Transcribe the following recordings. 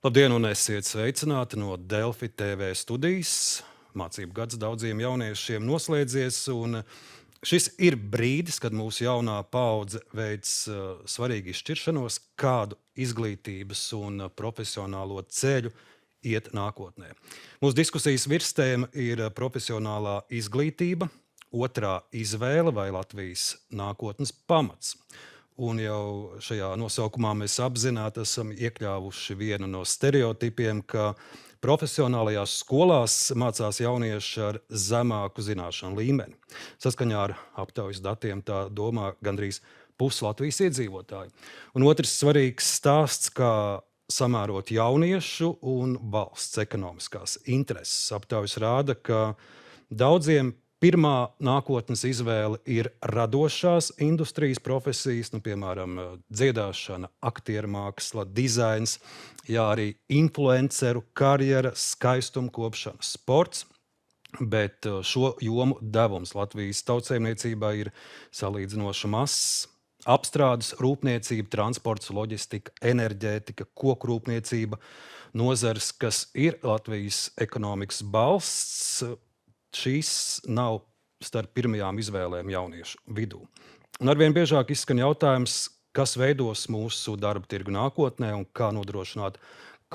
Labdien, un esiet sveicināti no Delfi TV studijas. Mācību gads daudziem jauniešiem noslēdzies, un šis ir brīdis, kad mūsu jaunā paudze veids svarīgu izšķiršanos, kādu izglītības un profesionālo ceļu iet nākotnē. Mūsu diskusijas virstēma ir profesionālā izglītība, otrā izvēle vai Latvijas nākotnes pamats. Un jau šajā nosaukumā mēs apzināti esam iekļāvuši vienu no stereotipiem, ka profesionālajās skolās mācās jaunieši ar zemāku zināšanu līmeni. Saskaņā ar aptaujas datiem tā domā gandrīz pusi Latvijas iedzīvotāji. Un otrs svarīgs stāsts, kā samērot jauniešu un valsts ekonomiskās intereses. Aptaujas rāda, ka daudziem pirmā nākotnes izvēle ir radošās industrijas profesijas, piemēram, dziedāšana, aktiermāksla, dizains, arī influenceru karjera, skaistumkopšana, sports. Bet šo jomu devums Latvijas tautsaimniecībā ir salīdzinoši mazs. Apstrādes, rūpniecība, transports, loģistika, enerģētika, kokrūpniecība, nozares, kas ir Latvijas ekonomikas balsts, šīs nav starp pirmajām izvēlēm jauniešu vidū. Un arvien biežāk izskan jautājums, kas veidos mūsu darba tirgu nākotnē un kā nodrošināt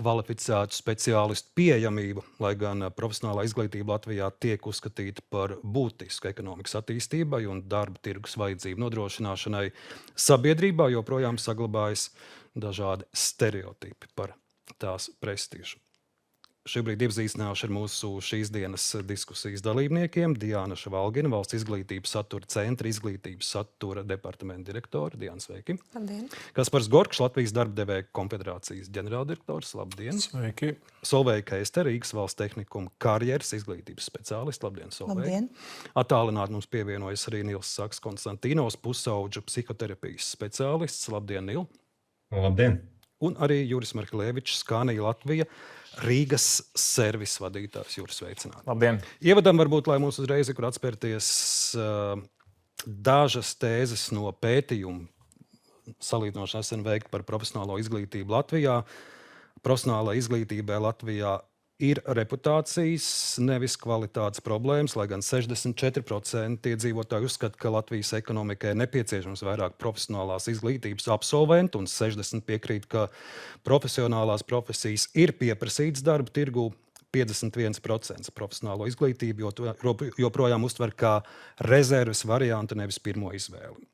kvalificētu speciālistu pieejamību, lai gan profesionālā izglītība Latvijā tiek uzskatīta par būtisku ekonomikas attīstībai un darba tirgus vajadzību nodrošināšanai. Sabiedrībā joprojām saglabājas dažādi stereotipi par tās prestižu. Šobrīd iepazīstināšu ar mūsu šīs dienas diskusijas dalībniekiem. Diāna Švalgina, Valsts izglītības satura centra izglītības satura departamenta direktore. Diāna, sveiki. Labdien. Kaspars Gorkšs, Latvijas darbdevēju konfederācijas ģenerāldirektors. Labdien. Sveiki. Solveiga Keiste, Rīgas valsts tehnikuma karjeras izglītības speciālists. Labdien, Solveiga. Labdien. Attālināti mums pievienojas arī Nils Saks Konstantīnos, pusauģu psihoterapijas speciālists. Labdien, Nil. Labdien. Un arī Juris Markelevičs, Scania Latvija, Rīgas servisa vadītājs. Juris, sveicināti. Labdien. Ievadam varbūt, lai mums uzreiz ir kur atspērties dažas tēzes no pētījuma salīdzinoši nesen veikta par profesionālo izglītību Latvijā. Profesionālā izglītībai Latvijā ir reputācijas, nevis kvalitātes problēmas, lai gan 64% iedzīvotāji uzskata, ka Latvijas ekonomikai ir nepieciešams vairāk profesionālās izglītības absolventu, un 60% piekrīt, ka profesionālās profesijas ir pieprasītas darba tirgū. 51% profesionālo izglītību joprojām uztver kā rezerves variantu, nevis pirmo izvēli.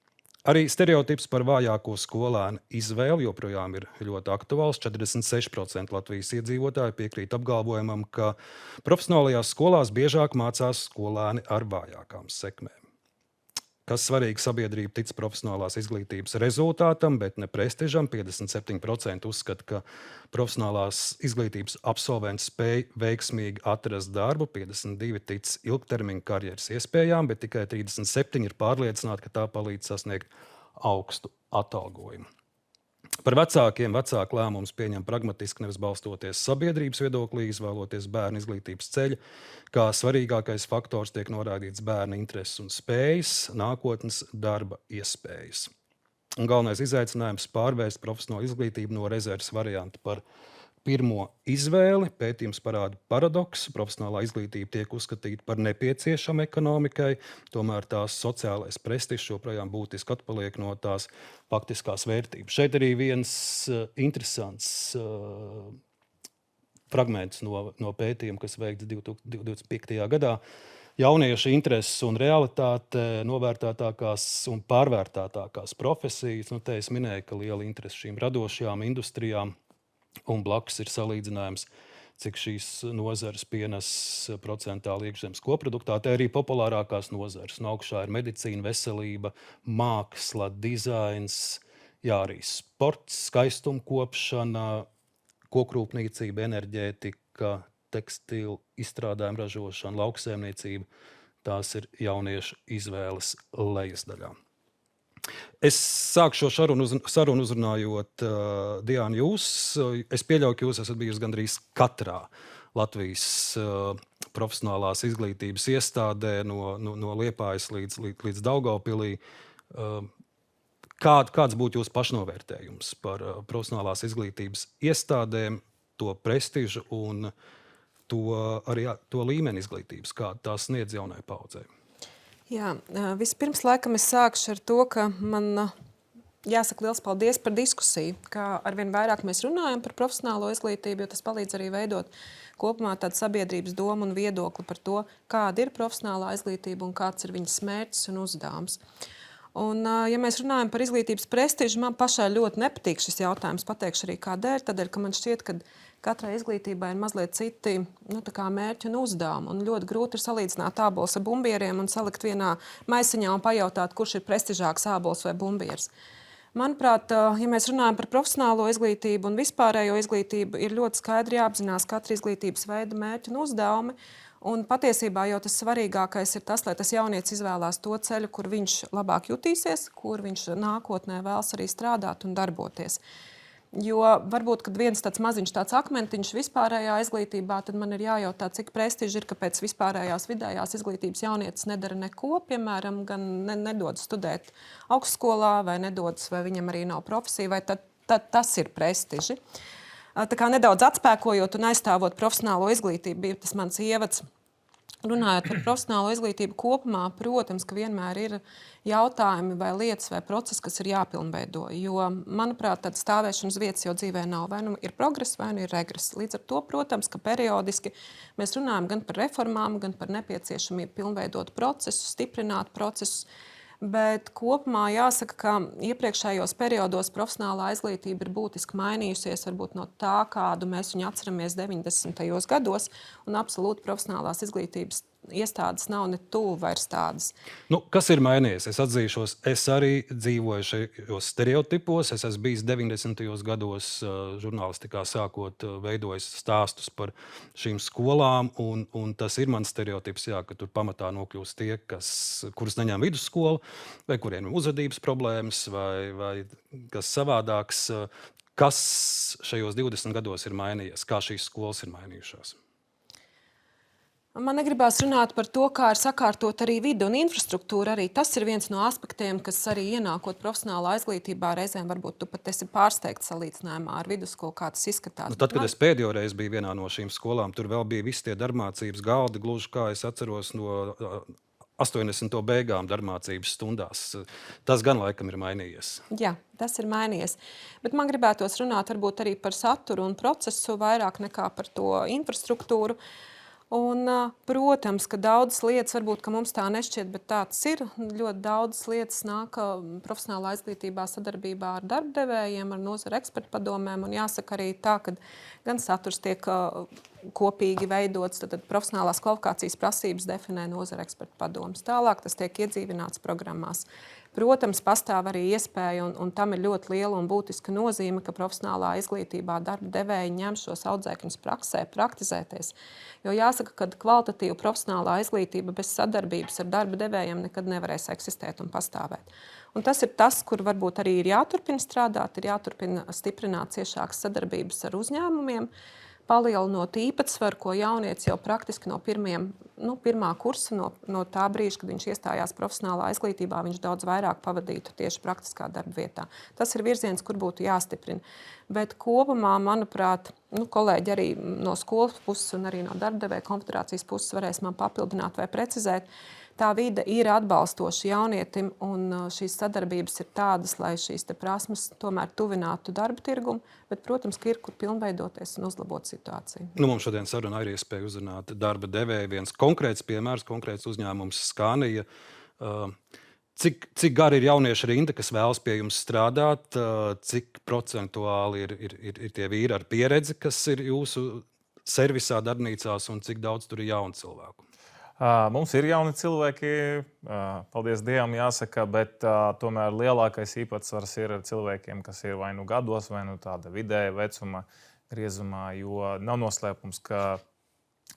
Arī stereotips par vājāko skolēnu izvēli joprojām ir ļoti aktuāls. 46% Latvijas iedzīvotāji piekrīt apgalvojumam, ka profesionālajās skolās biežāk mācās skolēni ar vājākām sekmēm. Kas svarīgi, sabiedrība tic profesionālās izglītības rezultātam, bet ne prestižam. 57% uzskata, ka profesionālās izglītības absolvents spēj veiksmīgi atrast darbu, 52% tic ilgtermiņa karjeras iespējām, bet tikai 37% ir pārliecināti, ka tā palīdz sasniegt augstu atalgojumu. Par vecākiem vecāku lēmumus pieņem pragmatiski, nevis balstoties sabiedrības viedoklī, izvēloties bērnu izglītības ceļu. Kā svarīgākais faktors tiek norādīts bērna intereses un spējas, nākotnes darba iespējas. Un galvenais izaicinājums pārvērst profesionālo izglītību no rezerves varianta par pirmo izvēli. Pētījums parāda paradoksu. Profesionālā izglītība tiek uzskatīta par nepieciešamu ekonomikai, tomēr tās sociālais prestižs joprojām būtiski atpaliek no tās faktiskās vērtības. Šeit arī viens interesants fragments no pētījuma, kas veikts 2025. gadā. Jauniešu intereses un realitāte, novērtētākās un pārvērtētākās profesijas. Te es minēju, ka liela interese šīm radošajām industrijām. Un blakus ir salīdzinājums, cik šīs nozares pienes procentāli iekšzemes koproduktā. Te arī populārākās nozares. Un augšā ir medicīna, veselība, māksla, dizains, arī sports, skaistumkopšana, kokrūpniecība, enerģētika, tekstilu izstrādājumu ražošana, lauksaimniecība. Tās ir jauniešu izvēles lejasdaļā. Es sāku šo sarunu uzrunājot Diānu jūs. Es pieļauju, ka jūs esat bijusi gandrīz katrā Latvijas profesionālās izglītības iestādē, no Liepājas līdz Daugavpilī. Kāds būtu jūsu pašnovērtējums par profesionālās izglītības iestādēm? to prestižu un to līmeni izglītības, kā tās sniedz jaunai paudzei? Jā, vispirms laikam es sākšu ar to, ka man jāsaka liels paldies par diskusiju, kā arvien vairāk mēs runājam par profesionālo izglītību, jo tas palīdz arī veidot kopumā tādu sabiedrības domu un viedokli par to, kāda ir profesionālā izglītība un kāds ir viņas mērķis un uzdevums. Un, ja mēs runājam par izglītības prestižu, man pašai ļoti nepatīk šis jautājums, pateikšu arī kādēļ, tādēļ, ka man šķiet, ka katrai izglītībai ir mazliet citi mērķi un uzdevumi. Un ļoti grūti ir salīdzināt ābolus ar bumbieriem un salikt vienā maisiņā un pajautāt, kurš ir prestižāks ābols vai bumbieris. Manuprāt, ja mēs runājam par profesionālo izglītību un vispārējo izglītību, ir ļoti skaidri jāapzinās katra izglītības veida mērķi un uzdevumi. Un patiesībā jau tas svarīgākais ir tas, lai tas jaunietis izvēlās to ceļu, kur viņš labāk jutīsies, kur viņš nākotnē vēlas arī strādāt un darboties. Jo varbūt, kad viens tāds maziņš tāds akmentiņš vispārējā izglītībā, tad man ir jājautā, cik prestiži ir, ka pēc vispārējās vidējās izglītības jaunietis nedara neko, piemēram, gan nedod studēt augstskolā, vai nedodas, vai viņam arī nav profesija, vai tad tas ir prestiži. Tā kā nedaudz atspēkojot un aizstāvot profesionālo izglītību, bija tas mans ievads. Runājot par profesionālo izglītību kopumā, protams, ka vienmēr ir jautājumi vai lietas vai procesi, kas ir jāpilnveido. Jo, manuprāt, tāda stāvēšanas vietas jau dzīvē nav. Vai nu ir progress, vai nu ir regress. Līdz ar to, protams, ka periodiski mēs runājam gan par reformām, gan par nepieciešamību pilnveidot procesus, stiprināt procesus. Bet kopumā jāsaka, ka iepriekšējos periodos profesionālā izglītība ir būtiski mainījusies, varbūt no tā, kādu mēs viņu atceramies 90. gados, un absolūti profesionālās izglītības iestādes nav ne tuvu vairs tādas. Kas ir mainījies? Es atzīšos, es arī dzīvoju šajos stereotipos. Es esmu bijis 90. gados žurnālistikā sākot veidojis stāstus par šīm skolām, un tas ir mans stereotips, jā, ka tur pamatā nokļūst tie, kurus neņem vidusskolu, vai kuriem ir uzvedības problēmas, vai kas savādāks. Kas šajos 20 gados ir mainījies? Kā šīs skolas ir mainījušās? Man negribās runāt par to, kā ir sakārtot arī vide un infrastruktūra. Arī tas ir viens no aspektiem, kas arī ienākot profesionālā izglītībā reizēm varbūt tu pat esi pārsteigts salīdzinājumā ar vidusskolu, kā tas izskatās. Tad, kad es pēdējo reizi biju vienā no šīm skolām, tur vēl bija visi tie darbmācības galdi, gluži kā es atceros no 80. beigām darbmācības stundās. Tas gan laikam ir mainījies. Jā, tas ir mainījies. Bet man gribētos runāt varbūt arī par saturu un procesu vairāk nekā par to infrastruktūru. Un, protams, ka daudzas lietas, varbūt, ka mums tā nešķiet, bet tāds ir. Ļoti daudzas lietas nāk profesionālā izglītībā sadarbībā ar darbdevējiem, ar nozara ekspertu padomēm. Un jāsaka arī tā, ka gan saturs tiek kopīgi veidots, tad profesionālās kvalifikācijas prasības definē nozara ekspertu padomes. Tālāk tas tiek iedzīvināts programmās. Protams, pastāv arī iespēja, un tam ir ļoti liela un būtiska nozīme, ka profesionālā izglītībā darba devēji ņem šos audzēkņus praksē, praktizēties. Jo jāsaka, ka kvalitatīva profesionālā izglītība bez sadarbības ar darba devējiem nekad nevarēs eksistēt un pastāvēt. Un tas ir tas, kur varbūt arī ir jāturpina strādāt, ir jāturpina stiprināt ciešākas sadarbības ar uzņēmumiem, palielinot īpatsvaru, ko jaunietis jau praktiski no pirmā kursa, no tā brīža, kad viņš iestājās profesionālā izglītībā, viņš daudz vairāk pavadītu tieši praktiskā darba vietā. Tas ir virziens, kur būtu jāstiprina. Bet kopumā, manuprāt, kolēģi arī no skolas puses un arī no darbdevēja konfederācijas puses varēs man papildināt vai precizēt. Tā vide ir atbalstoša jaunietim, un šīs sadarbības ir tādas, lai šīs prasmes tomēr tuvinātu darba tirgumu, bet, protams, ka ir kur pilnveidoties un uzlabot situāciju. Mums šodien sarunā ir iespēja uzrunāt darba devēju. Viens konkrēts piemērs, konkrēts uzņēmums Scania. Cik gari ir jauniešu rinda, kas vēlas pie jums strādāt? Cik procentuāli ir tie vīri ar pieredzi, kas ir jūsu servisā, darbnīcās, un cik daudz tur ir jaunu cilvēku? Mums ir jauni cilvēki, paldies Dievam, jāsaka, bet tomēr lielākais īpatsvars ir ar cilvēkiem, kas ir vai nu gados, vai nu tāda vidēja vecuma griezumā, jo nav noslēpums, ka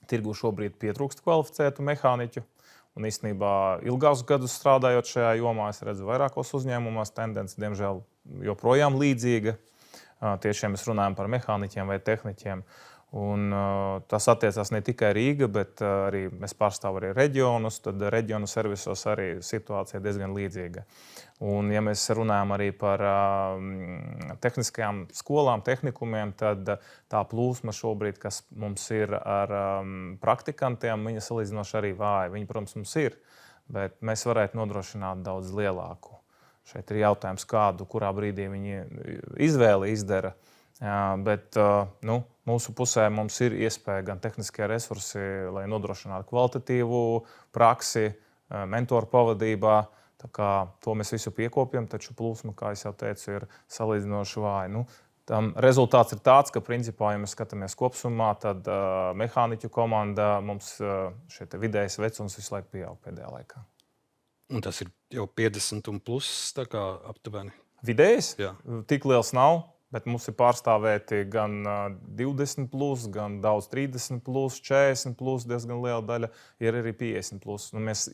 tirgu šobrīd pietrūkst kvalificētu mehāniķu. Un īstenībā ilgākus gadus strādājot šajā jomā, es redzu vairākos uzņēmumos tendence, diemžēl, joprojām līdzīga. Tieši mēs runājam par mehāniķiem vai tehniķiem. Un, tas attiecās ne tikai Rīga, bet arī mēs pārstāvam arī reģionus. Tad reģionu servisos arī situācija diezgan līdzīga. Un, ja mēs runājam arī par tehniskajām skolām, tehnikumiem, tad tā plūsma šobrīd, kas mums ir ar praktikantiem, viņa salīdzinoši arī vāja. Viņi, protams, mums ir, bet mēs varētu nodrošināt daudz lielāku. Šeit ir jautājums, kurā brīdī viņi izvēli izdara. Bet mūsu pusē mums ir iespēja gan tehniskie resursi, lai nodrošinātu kvalitatīvu praksi, mentoru pavadībā. Tā kā to mēs visu piekopjam, taču plūsma, kā es jau teicu, ir salīdzinoši vāja. Tam rezultāts ir tāds, ka, principā, ja mēs skatāmies kopsumā, tad mehāniķu komanda mums šeit vidējais vecums visu laiku pieaug pēdējā laikā. Un tas ir jau 50 un plus, tā kā aptuveni. Vidējais? Jā. Tik liels nav. Bet mums ir pārstāvēti gan 20, gan daudz 30, 40, diezgan liela daļa, ir arī 50.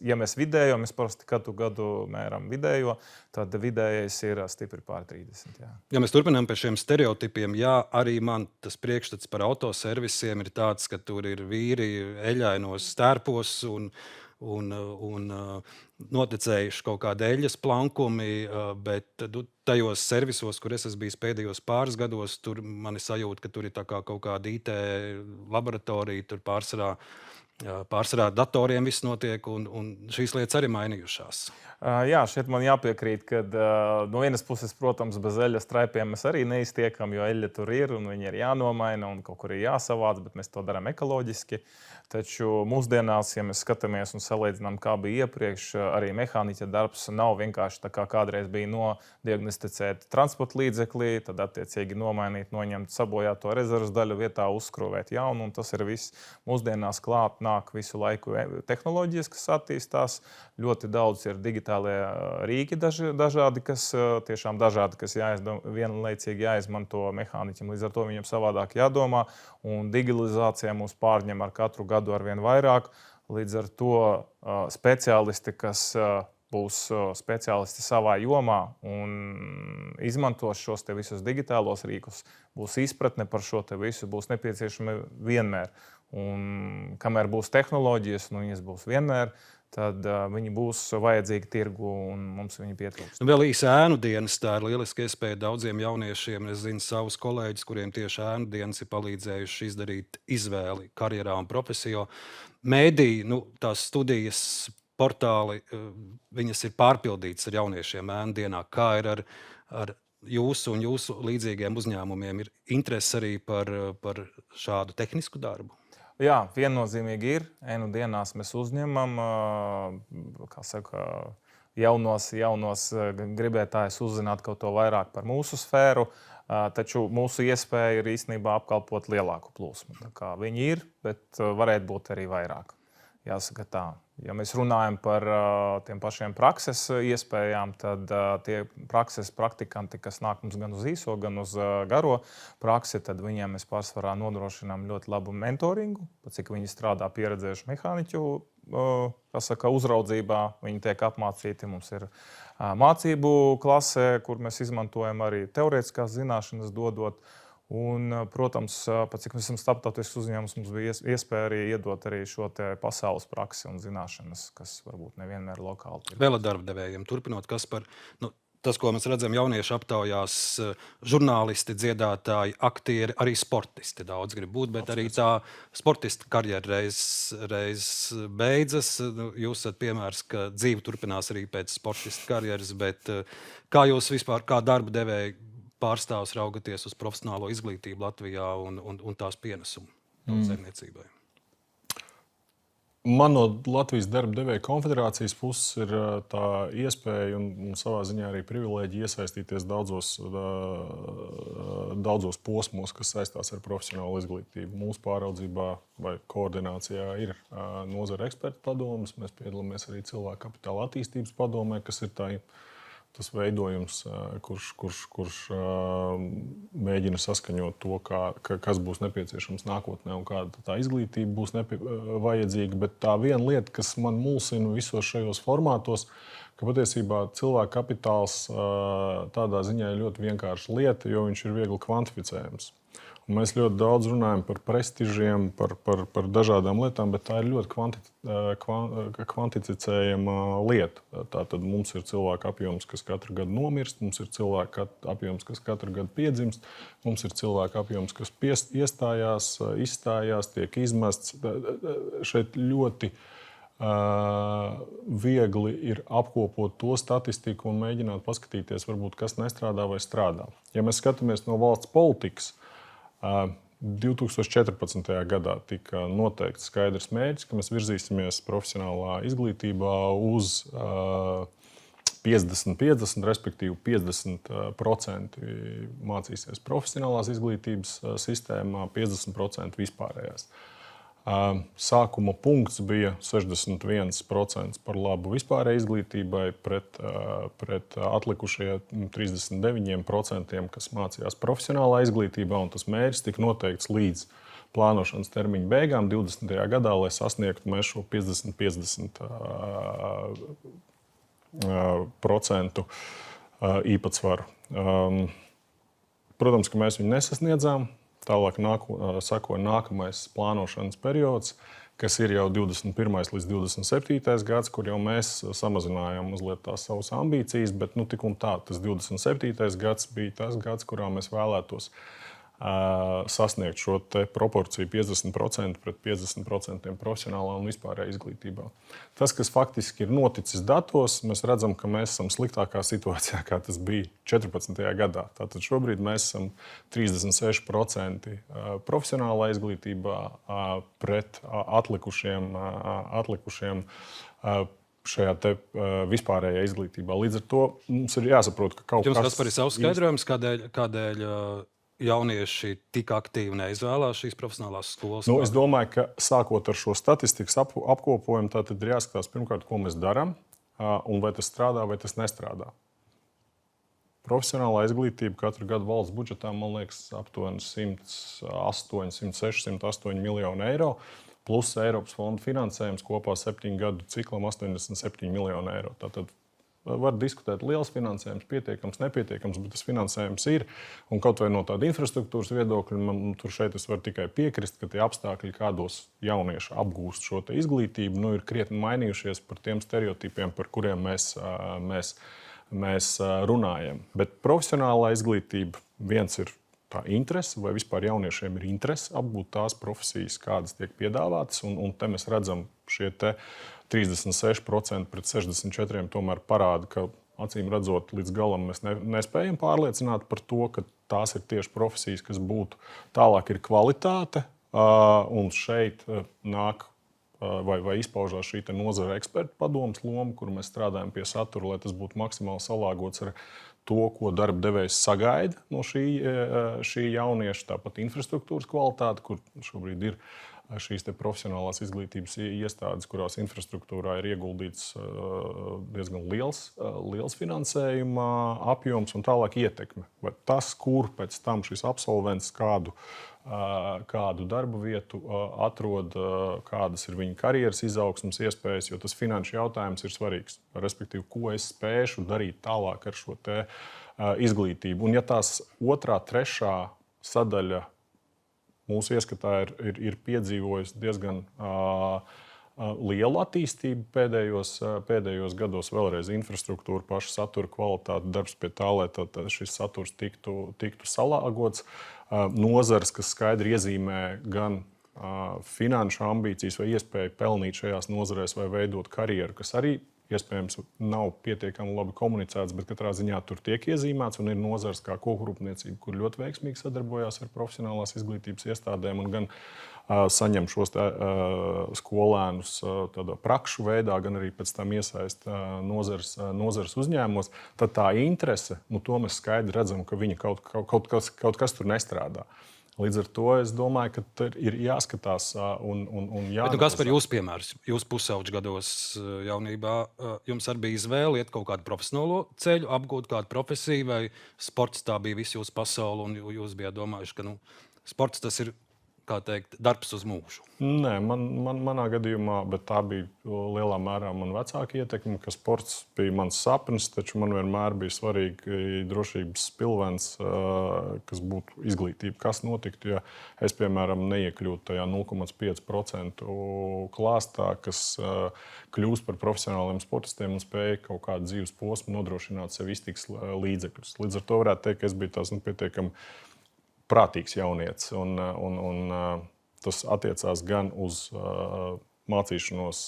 Ja mēs vidējo, mēs parasti katru gadu mēram vidējo, tad vidējais ir stipri pār 30. Jā. Ja mēs turpinām pie šiem stereotipiem, jā, arī man tas priekšstats par autoservisiem ir tāds, ka tur ir vīri eļainos stērpos un noticējuši kaut kādi eļļas plankumi, bet tajos servisos, kur es esmu bijis pēdējos pāris gados, tur man ir sajūta, ka tur ir tā kā kaut kāda IT laboratorija, tur pārsvarā datoriem viss notiek, un šīs lietas arī mainījušās. Jā, šeit man jāpiekrīt, ka no vienas puses, protams, bez eļļas traipiem mēs arī neiztiekam, jo eļļa tur ir, un viņi ir jānomaina, un kaut kur ir jāsavāc, bet mēs to darām ekoloģiski. Taču mūsdienās, ja mēs skatāmies un salīdzinām, kā bija iepriekš, arī mehāniķa darbs nav vienkārši tā kā kādreiz bija nodiagnosticēt transporta līdzeklī, tad attiecīgi nomainīt, noņemt sabojāto rezerves daļu vietā, uzskrūvēt jaunu, un tas ir viss. Mūsdienās klāt nāk visu laiku tehnoloģijas, kas attīstās. Ļoti daudz ir digitālie rīki dažādi, kas vienlaicīgi jāizmanto mehāniķim. Līdz ar to viņam savādāk jādomā, un digitalizācija mūs pārņem ar katru gadu arvien vairāk. Līdz ar to speciālisti, kas būs speciālisti savā jomā un izmantos šos te visus digitālos rīkus, būs izpratne par šo te visu, būs nepieciešami vienmēr. Un kamēr būs tehnoloģijas, viņas būs vienmēr, tad viņi būs vajadzīgi tirgu un mums viņi pietrūkst. Vēl īsi ēnu dienas, tā ir lieliska iespēja daudziem jauniešiem. Es zinu savus kolēģus, kuriem tieši ēnu dienas ir palīdzējuši izdarīt izvēli karjerā un profesijā. Mēdī, tās studijas portāli, viņas ir pārpildītas ar jauniešiem ēnu dienā. Kā ir ar jūsu un jūsu līdzīgiem uzņēmumiem? Ir interese arī par šādu tehnisku darbu? Jā, viennozīmīgi ir. Ēnu dienās mēs uzņemam jaunos gribētājus uzzināt kaut ko vairāk par mūsu sfēru, taču mūsu iespēja ir īstenībā apkalpot lielāku plūsmu. Tā kā viņi ir, bet varētu būt arī vairāk. Jāsaka tā. Ja mēs runājam par tiem pašiem prakses iespējām, tad tie prakses praktikanti, kas nāk mums gan uz īso, gan uz garo praksi, tad viņiem mēs pārsvarā nodrošinām ļoti labu mentoringu, cik viņi strādā pieredzējuši mehāniķu uzraudzībā. Viņi tiek apmācīti. Mums ir mācību klase, kur mēs izmantojam arī teorētiskās zināšanas dodot. Un, protams, cik mēs esam starptautisks uzņēmums, mums bija iespēja arī iedot arī šo te pasaules praksi un zināšanas, kas varbūt nevienmēr lokāli ir. Vēl ar darba devējiem turpinot, kas par tas, ko mēs redzam jauniešu aptaujās, žurnālisti, dziedātāji, aktieri, arī sportisti daudz grib būt, bet arī tā sportista karjera reiz beidzas. Jūs esat piemērs, ka dzīve turpinās arī pēc sportista karjeras, bet kā jūs vispār, kā darba devēji pārstāvs raugaties uz profesionālo izglītību Latvijā un tās pienesumu saimniecībai? Man no Latvijas darba devēja konfederācijas puses ir tā iespēja un savā ziņā arī privilēģija iesaistīties daudzos posmos, kas saistās ar profesionālu izglītību. Mūsu pāraudzībā vai koordinācijā ir nozara ekspertu padomes. Mēs piedalāmies arī cilvēku kapitāla attīstības padomē, kas ir tas veidojums, kurš mēģina saskaņot to, kas būs nepieciešams nākotnē un kāda tā izglītība būs vajadzīga. Bet tā viena lieta, kas man mulsina visos šajos formātos, ka patiesībā cilvēka kapitāls tādā ziņā ir ļoti vienkārša lieta, jo viņš ir viegli kvantificējams. Mēs ļoti daudz runājam par prestižiem, par dažādām lietām, bet tā ir ļoti kvantificējama lieta. Tātad mums ir cilvēku apjoms, kas katru gadu nomirst, mums ir cilvēku apjoms, kas katru gadu piedzimst, mums ir cilvēku apjoms, kas iestājās, izstājās, tiek izmests. Šeit ļoti viegli ir apkopot to statistiku un mēģināt paskatīties, varbūt, kas nestrādā vai strādā. Ja mēs skatāmies no valsts politikas, 2014. gadā tika noteikts skaidrs mērķis, ka mēs virzīsimies profesionālā izglītībā uz 50-50, respektīvi 50% mācīsies profesionālās izglītības sistēmā, 50% vispārējās. Sākuma punkts bija 61% par labu vispārējai izglītībai pret atlikušajiem 39%, kas mācījās profesionālā izglītībā, un tas mērķis tika noteikts līdz plānošanas termiņa beigām 20. gadā, lai sasniegtu mēs šo 50-50% īpatsvaru. Protams, ka mēs viņu nesasniedzām. Tālāk sekoja nākamais plānošanas periods, kas ir jau 21. līdz 27. gads, kur jau mēs samazinājām mazliet tās savas ambīcijas, bet tik un tā, tas 27. gads bija tas gads, kurā mēs vēlētos sasniegt šo te proporciju 50% pret 50% profesionālā un vispārējā izglītībā. Tas, kas faktiski ir noticis datos, mēs redzam, ka mēs esam sliktākā situācijā, kā tas bija 14. gadā. Tātad šobrīd mēs esam 36% profesionālā izglītībā pret atlikušiem šajā te vispārējā izglītībā. Līdz ar to mums ir jāsaprot, ka kaut kas... Jums tas par savs skaidrojums, kādēļ jaunieši tik aktīvi neizvēlās šīs profesionālās skolas? Es domāju, ka sākot ar šo statistikas apkopojumu, tad ir jāskatās pirmkārt, ko mēs darām, un vai tas strādā, vai tas nestrādā. Profesionālā izglītība katru gadu valsts budžetā, man liekas, aptuveni 108 miljonu eiro, plus Eiropas fonda finansējums kopā 7 gadu ciklam 87 miljonu eiro. Tātad var diskutēt, liels finansējums, pietiekams, nepietiekams, bet tas finansējums ir. Un kaut vai no tāda infrastruktūras viedokļa, šeit es varu tikai piekrist, ka tie apstākļi, kādos jaunieši apgūst šo te izglītību, ir krietni mainījušies par tiem stereotipiem, par kuriem mēs runājam. Bet profesionālā izglītība viens ir tā interese, vai vispār jauniešiem ir interese apgūt tās profesijas, kādas tiek piedāvātas, un te mēs redzam šie te 36% pret 64% tomēr parāda, ka acīm redzot līdz galam mēs nespējam pārliecināt par to, ka tās ir tieši profesijas, kas būtu. Tālāk ir kvalitāte, un šeit nāk vai izpaužās šī nozara ekspertu padomes loma, kur mēs strādājam pie satura, lai tas būtu maksimāli salāgots ar to, ko darba devējs sagaida no šī jaunieša, tāpat infrastruktūras kvalitāte, kur šobrīd ir šīs profesionālās izglītības iestādes, kurās infrastruktūrā ir ieguldīts diezgan liels finansējuma apjoms un tālāk ietekme. Vai tas, kur pēc tam šis absolvents kādu darba vietu atrod, kādas ir viņa karjeras izaugsmes iespējas, jo tas finanšu jautājums ir svarīgs. Respektīvi, ko es spēšu darīt tālāk ar šo te izglītību. Un ja tās otrā, trešā sadaļa mūsu ieskatā ir piedzīvojusi diezgan lielu attīstību pēdējos gados. Vēlreiz infrastruktūra, paša satura kvalitāte, darbs pie tā, lai šis saturs tiktu salāgots. Nozars, kas skaidri iezīmē gan finanšu ambīcijas vai iespēju pelnīt šajās nozarēs vai veidot karjeru, kas arī iespējams nav pietiekami labi komunicēts, bet katrā ziņā tur tiek iezīmēts, un ir nozars kā kokrūpniecība, kur ļoti veiksmīgi sadarbojās ar profesionālās izglītības iestādēm un gan saņem šos skolēnus tādā prakšu veidā, gan arī pēc tam iesaist nozars uzņēmumos. Tad tā interese, to mēs skaidri redzam, ka viņa kaut kas tur nestrādā. Līdz ar to es domāju, ka ir jāskatās un jāatbalsta. Kas par jūsu piemērs? Jūs pusauģu gados jaunībā jums arī bija izvēle iet kaut kādu profesionālo ceļu, apgūt kādu profesiju, vai sports tā bija visu jūsu pasauli, un jūs bijāt domājuši, ka sports tas ir kā teikt, darbs uz mūžu? Nē, manā gadījumā, bet tā bija lielā mērā mana vecāka ietekme, ka sports bija mans sapnis, taču man vienmēr bija svarīgi drošības pilvens, kas būtu izglītība, kas notiktu, ja es, piemēram, neiekļūtu tajā 0,5% klāstā, kas kļūst par profesionāliem sportistiem un spēja kaut kādu dzīves posmu nodrošināt sev iztiks līdzekļus. Līdz ar to varētu teikt, ka es biju tās pietiekami prātīgs jaunietis. Tas attiecās gan uz mācīšanos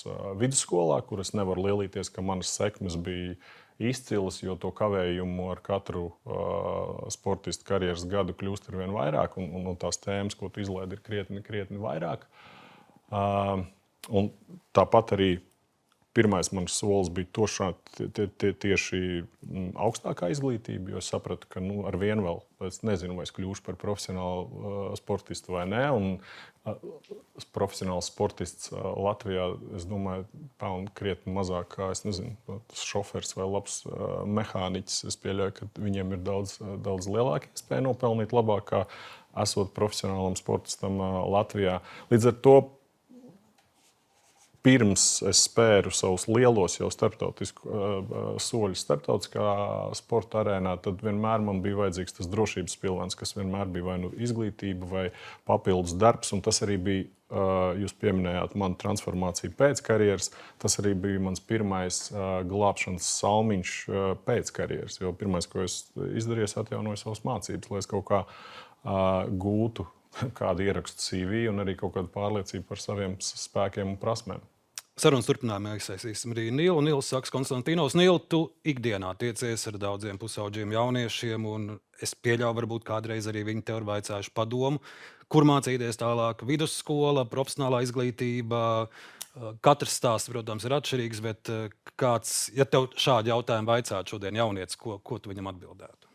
vidusskolā, kur es nevaru lielīties, ka manas sekmes bija izcilas, jo to kavējumu ar katru sportistu karjeras gadu kļūst ar vien vairāk, un tās tēmas, ko tu izlaidi, ir krietni vairāk. Un tāpat arī pirmais mans solis bija tieši augstākā izglītība, jo es sapratu, ka ar vienu vēl es nezinu, vai es kļūšu par profesionālu sportistu vai nē. Un profesionāls sportists Latvijā, es domāju, pelna krietni mazāk kā, es nezinu, šofers vai labs mehāniķis. Es pieļauju, ka viņiem ir daudz lielāka iespēja nopelnīt labāk, kā esot profesionālam sportistam Latvijā. Līdz ar to pirms es spēru savus lielos jau starptautisku soļus starptautiskā sporta arēnā, tad vienmēr man bija vajadzīgs tas drošības pilvens, kas vienmēr bija vai nu izglītība vai papildus darbs. Un tas arī bija, jūs pieminējāt manu transformāciju pēc karjeras, tas arī bija mans pirmais glābšanas salmiņš pēc karjeras. Jo pirmais, ko es izdarīju, es atjaunoju savas mācības, lai es kaut kā gūtu kādu ierakstu CV un arī kaut kādu pārliecību par saviem spēkiem un prasmēm. Sarunas turpinājumā iesaistīsim arī Nilu. Nils saka, Konstantīnos, Nil, tu ikdienā tiecies ar daudziem pusauģiem jauniešiem, un es pieļauju, varbūt kādreiz arī viņi tev ir vaicājuši padomu, kur mācīties tālāk, vidusskola, profesionālā izglītība. Katrs stāsts, protams, ir atšķirīgs, bet kāds, ja tev šādi jautājumi vaicātu šodien jaunietis, ko tu viņam atbildētu?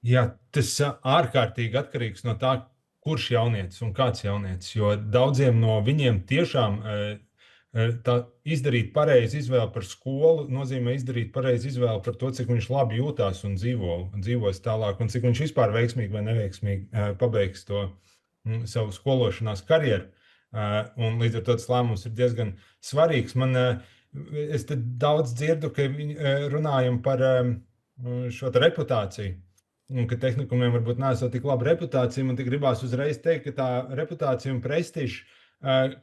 Jā, tas ārkārtīgi atkarīgs no tā, kurš jaunietis un kāds jaunietis, jo daudziem no viņiem tiešām tā izdarīt pareizi izvēli par skolu nozīmē izdarīt pareizi izvēli par to, cik viņš labi jūtās un dzīvos tālāk, un cik viņš vispār veiksmīgi vai neveiksmīgi pabeigs to savu skološanās karjeru. Un līdz ar to tas lēmums ir diezgan svarīgs. Es te daudz dzirdu, ka runājam par šo reputāciju. Un ka tehnikumiem varbūt neesot tik laba reputācija, man tik gribās uzreiz teikt, ka tā reputācija un prestižs,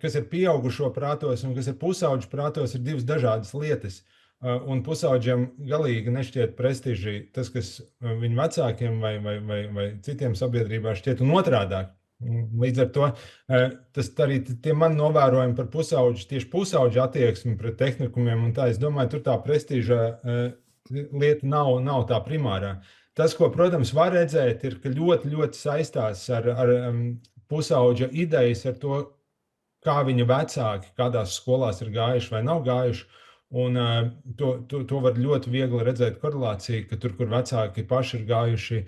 kas ir pieaugušo prātos un kas ir pusauģu prātos, ir divas dažādas lietas. Un pusauģiem galīgi nešķiet prestiži tas, kas viņu vecākiem vai citiem sabiedrībā šķiet un otrādāk. Līdz ar to tas arī tie man novērojumi par tieši pusauģu attieksmi pret tehnikumiem, un tā, es domāju, tur tā prestiža lieta nav tā primārā. Tas, ko, protams, var redzēt, ir, ka ļoti, ļoti saistās ar pusauģa idejas, ar to, kā viņa vecāki, kādās skolās ir gājuši vai nav gājuši. Un to var ļoti viegli redzēt korelāciju, ka tur, kur vecāki paši ir gājuši,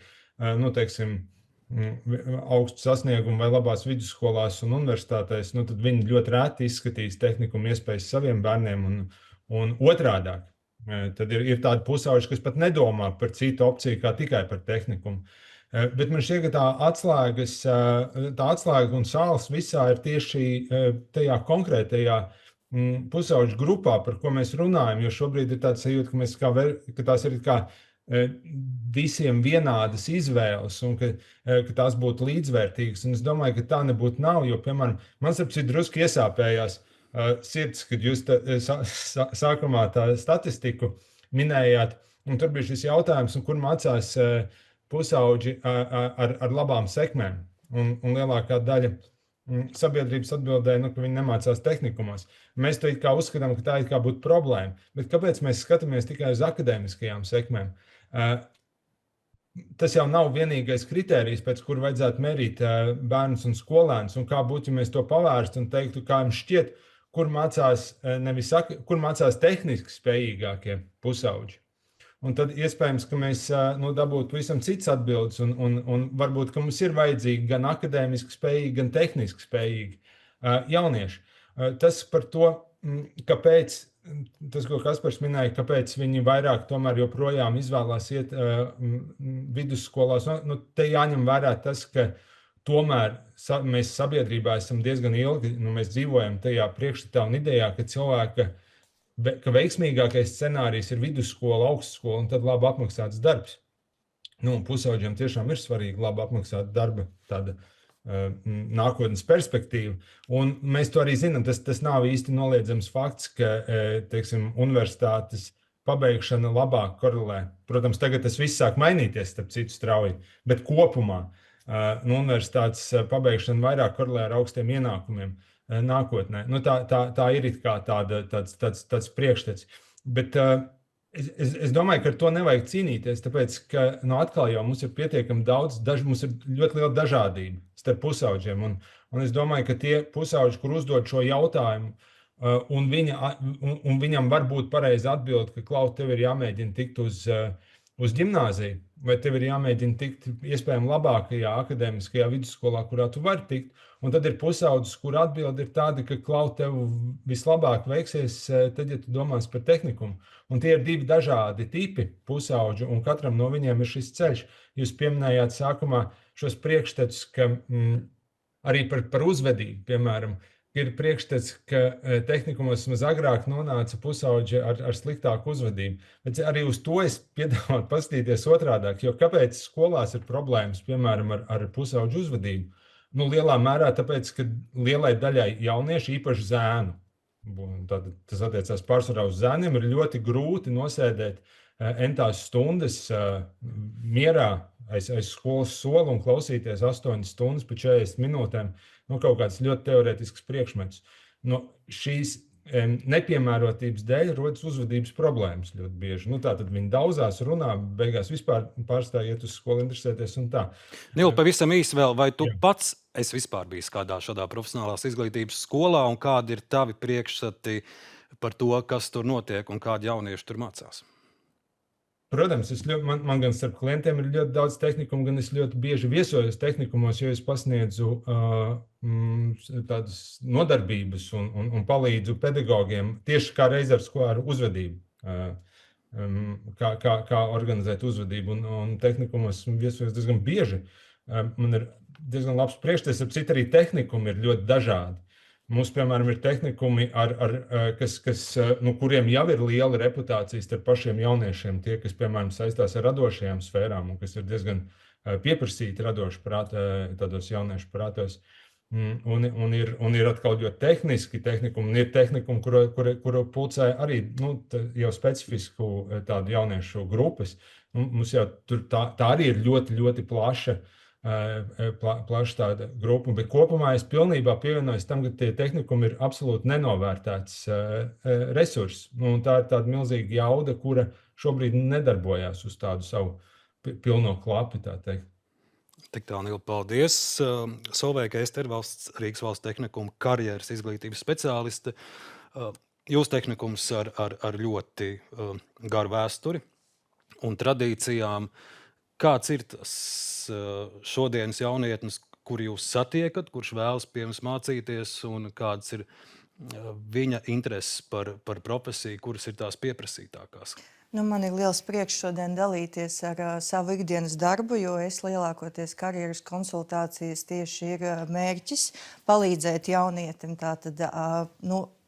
augstu sasniegumu vai labās vidusskolās un universitātēs, tad viņi ļoti reti izskatīs tehnikumu iespējas saviem bērniem un otrādāk. Tad ir tādi pusauģi, kas pat nedomā par citu opciju, kā tikai par tehnikumu. Bet man šķiet, ka tā atslēga un sāls visā ir tieši tajā konkrētajā pusauģu grupā, par ko mēs runājam, jo šobrīd ir tāds sajūta, ka tās ir kā visiem vienādas izvēles un ka tās būtu līdzvērtīgas. Un es domāju, ka tā nebūtu nav, jo, piemēram, man starpcīt drusku iesāpējās sirds, kad jūs sākumā tā statistiku minējāt, un tur bija šis jautājums, kur mācās pusauģi ar labām sekmēm. Un lielākā daļa sabiedrības atbildēja, ka viņi nemācās tehnikumos. Mēs to it kā uzskatām, ka tā it kā būtu problēma, bet kāpēc mēs skatāmies tikai uz akadēmiskajām sekmēm? Tas jau nav vienīgais kritērijs, pēc kur vajadzētu mērīt bērnus un skolēnus, un kā būtu, ja mēs to pavērstu un teiktu, kā jums šķiet, kur mācās tehniski spējīgākie pusauģi. Un tad iespējams, ka mēs dabūtu pavisam cits atbildes, un varbūt, ka mums ir vajadzīgi gan akadēmiski spējīgi, gan tehniski spējīgi jaunieši. Tas par to, kāpēc, tas, ko Kaspars minēja, kāpēc viņi vairāk tomēr joprojām izvēlās iet vidusskolās, te jāņem vērā tas, ka tomēr mēs sabiedrībā esam diezgan ilgi, mēs dzīvojam tajā priekšstatā un idejā, ka veiksmīgākais scenārijs ir vidusskola, augstskola un tad labi apmaksāts darbs. Pusauģiem tiešām ir svarīgi labi apmaksāt darba tāda nākotnes perspektīva. Un mēs to arī zinām, tas nav īsti noliedzams fakts, ka, teiksim, universitātes pabeigšana labāk korelē. Protams, tagad tas viss sāk mainīties, starp citu strauji, bet kopumā universitātes pabeigšana vairāk korelē ar augstiem ienākumiem nākotnē. Tā ir it kā tāds priekšstats. Bet es domāju, ka ar to nevajag cīnīties, tāpēc, ka atkal jau mums ir pietiekami daudz, mums ir ļoti liela dažādība starp pusauģiem. Un es domāju, ka tie pusauģi, kur uzdod šo jautājumu, un viņam var būt pareizi atbild, ka, Klau, tev ir jāmēģina tikt uz ģimnāziju, vai tev ir jāmēģina tikt iespējami labākajā akadēmiskajā vidusskolā, kurā tu vari tikt. Un tad ir pusaudzis, kur atbilde ir tāda, ka, Klau, tev vislabāk veiksies tad, ja tu domās par tehnikumu. Un tie ir divi dažādi tipi pusauģu, un katram no viņiem ir šis ceļš. Jūs pieminējāt sākumā šos priekšstats, ka arī par uzvedību, piemēram, ir priekšstats, ka tehnikumos maz agrāk nonāca pusauģi ar sliktāku uzvedību. Bet arī uz to es piedāvātu paskatīties otrādāk, jo kāpēc skolās ir problēmas, piemēram, ar pusauģu uzvedību? Lielā mērā tāpēc, ka lielai daļai jauniešu, īpaši zēnu, tas attiecās pārsvarā uz zēniem, ir ļoti grūti nosēdēt entās stundas mierā aiz skolas sola un klausīties 8 stundas pa 40 minūtēm kaut kāds ļoti teorētisks priekšmets. Šīs nepiemērotības dēļ rodas uzvedības problēmas ļoti bieži. Tātad viņi daudzās runā, beigās vispār pārstāj iet uz skolu, interesēties un tā. Nil, pavisam īsi vēl, vai tu pats esi vispār bijis kādā šādā profesionālās izglītības skolā un kādi ir tavi priekšstati par to, kas tur notiek un kādi jaunieši tur mācās? Protams, man gan starp klientiem ir ļoti daudz tehnikumu, gan es ļoti bieži viesojos tehnikumos, jo es pasniedzu tādas nodarbības un palīdzu pedagogiem tieši kā reiz ar uzvedību, kā organizēt uzvedību. Un tehnikumos viesojos diezgan bieži. Man ir diezgan labs priekšstats, ap citu arī tehnikumi ir ļoti dažādi. Mums, piemēram, ir tehnikumi, kuriem jau ir liela reputācija starp pašiem jauniešiem, tie, kas, piemēram, saistās ar radošajām sfērām un kas ir diezgan pieprasīti radoši tādos jauniešu prātos. Un ir atkal ļoti tehniski tehnikumi, un ir tehnikumi, kuru pulcē arī jau specifisku tādu jauniešu grupas. Mums jau tā arī ir ļoti, ļoti plaša tāda grupa, bet kopumā es pilnībā pievienojos tam, ka tie tehnikumi ir absolūti nenovērtēts resurss. Un tā ir tāda milzīga jauda, kura šobrīd nedarbojās uz tādu savu pilno klapi, tā teikt. Tik tā, Nil, paldies. Solveika Ester, Rīgas valsts tehnikuma karjeras izglītības speciāliste. Jūs tehnikums ar ļoti garu vēsturi un tradīcijām. Kāds ir tas šodienas jaunietnes, kur jūs satiekat, kurš vēlas pie jums mācīties, un kāds ir viņa intereses par profesiju, kuras ir tās pieprasītākās? Man ir liels prieks šodien dalīties ar savu ikdienas darbu, jo es lielākoties karjeras konsultācijas tieši ir mērķis palīdzēt jaunietim tātad,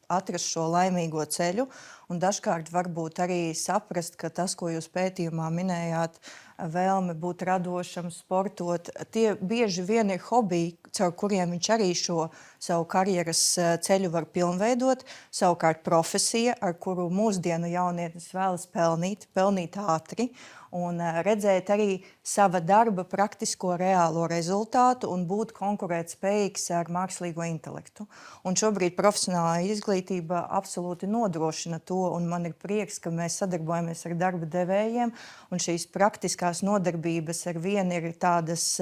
atrast šo laimīgo ceļu un dažkārt varbūt arī saprast, ka tas, ko jūs pētījumā minējāt, vēlme būt radošam, sportot, tie bieži vien ir hobiji, caur kuriem viņš arī šo savu karjeras ceļu var pilnveidot, savukārt profesija, ar kuru mūsdienu jaunietnes vēlas pelnīt ātri un redzēt arī sava darba praktisko reālo rezultātu un būt konkurētspējīgs ar mākslīgo intelektu. Un šobrīd profesionālā izglītība absolūti nodrošina to, un man ir prieks, ka mēs sadarbojamies ar darba devējiem, un šīs praktiskās nodarbības ar vienu ir tādas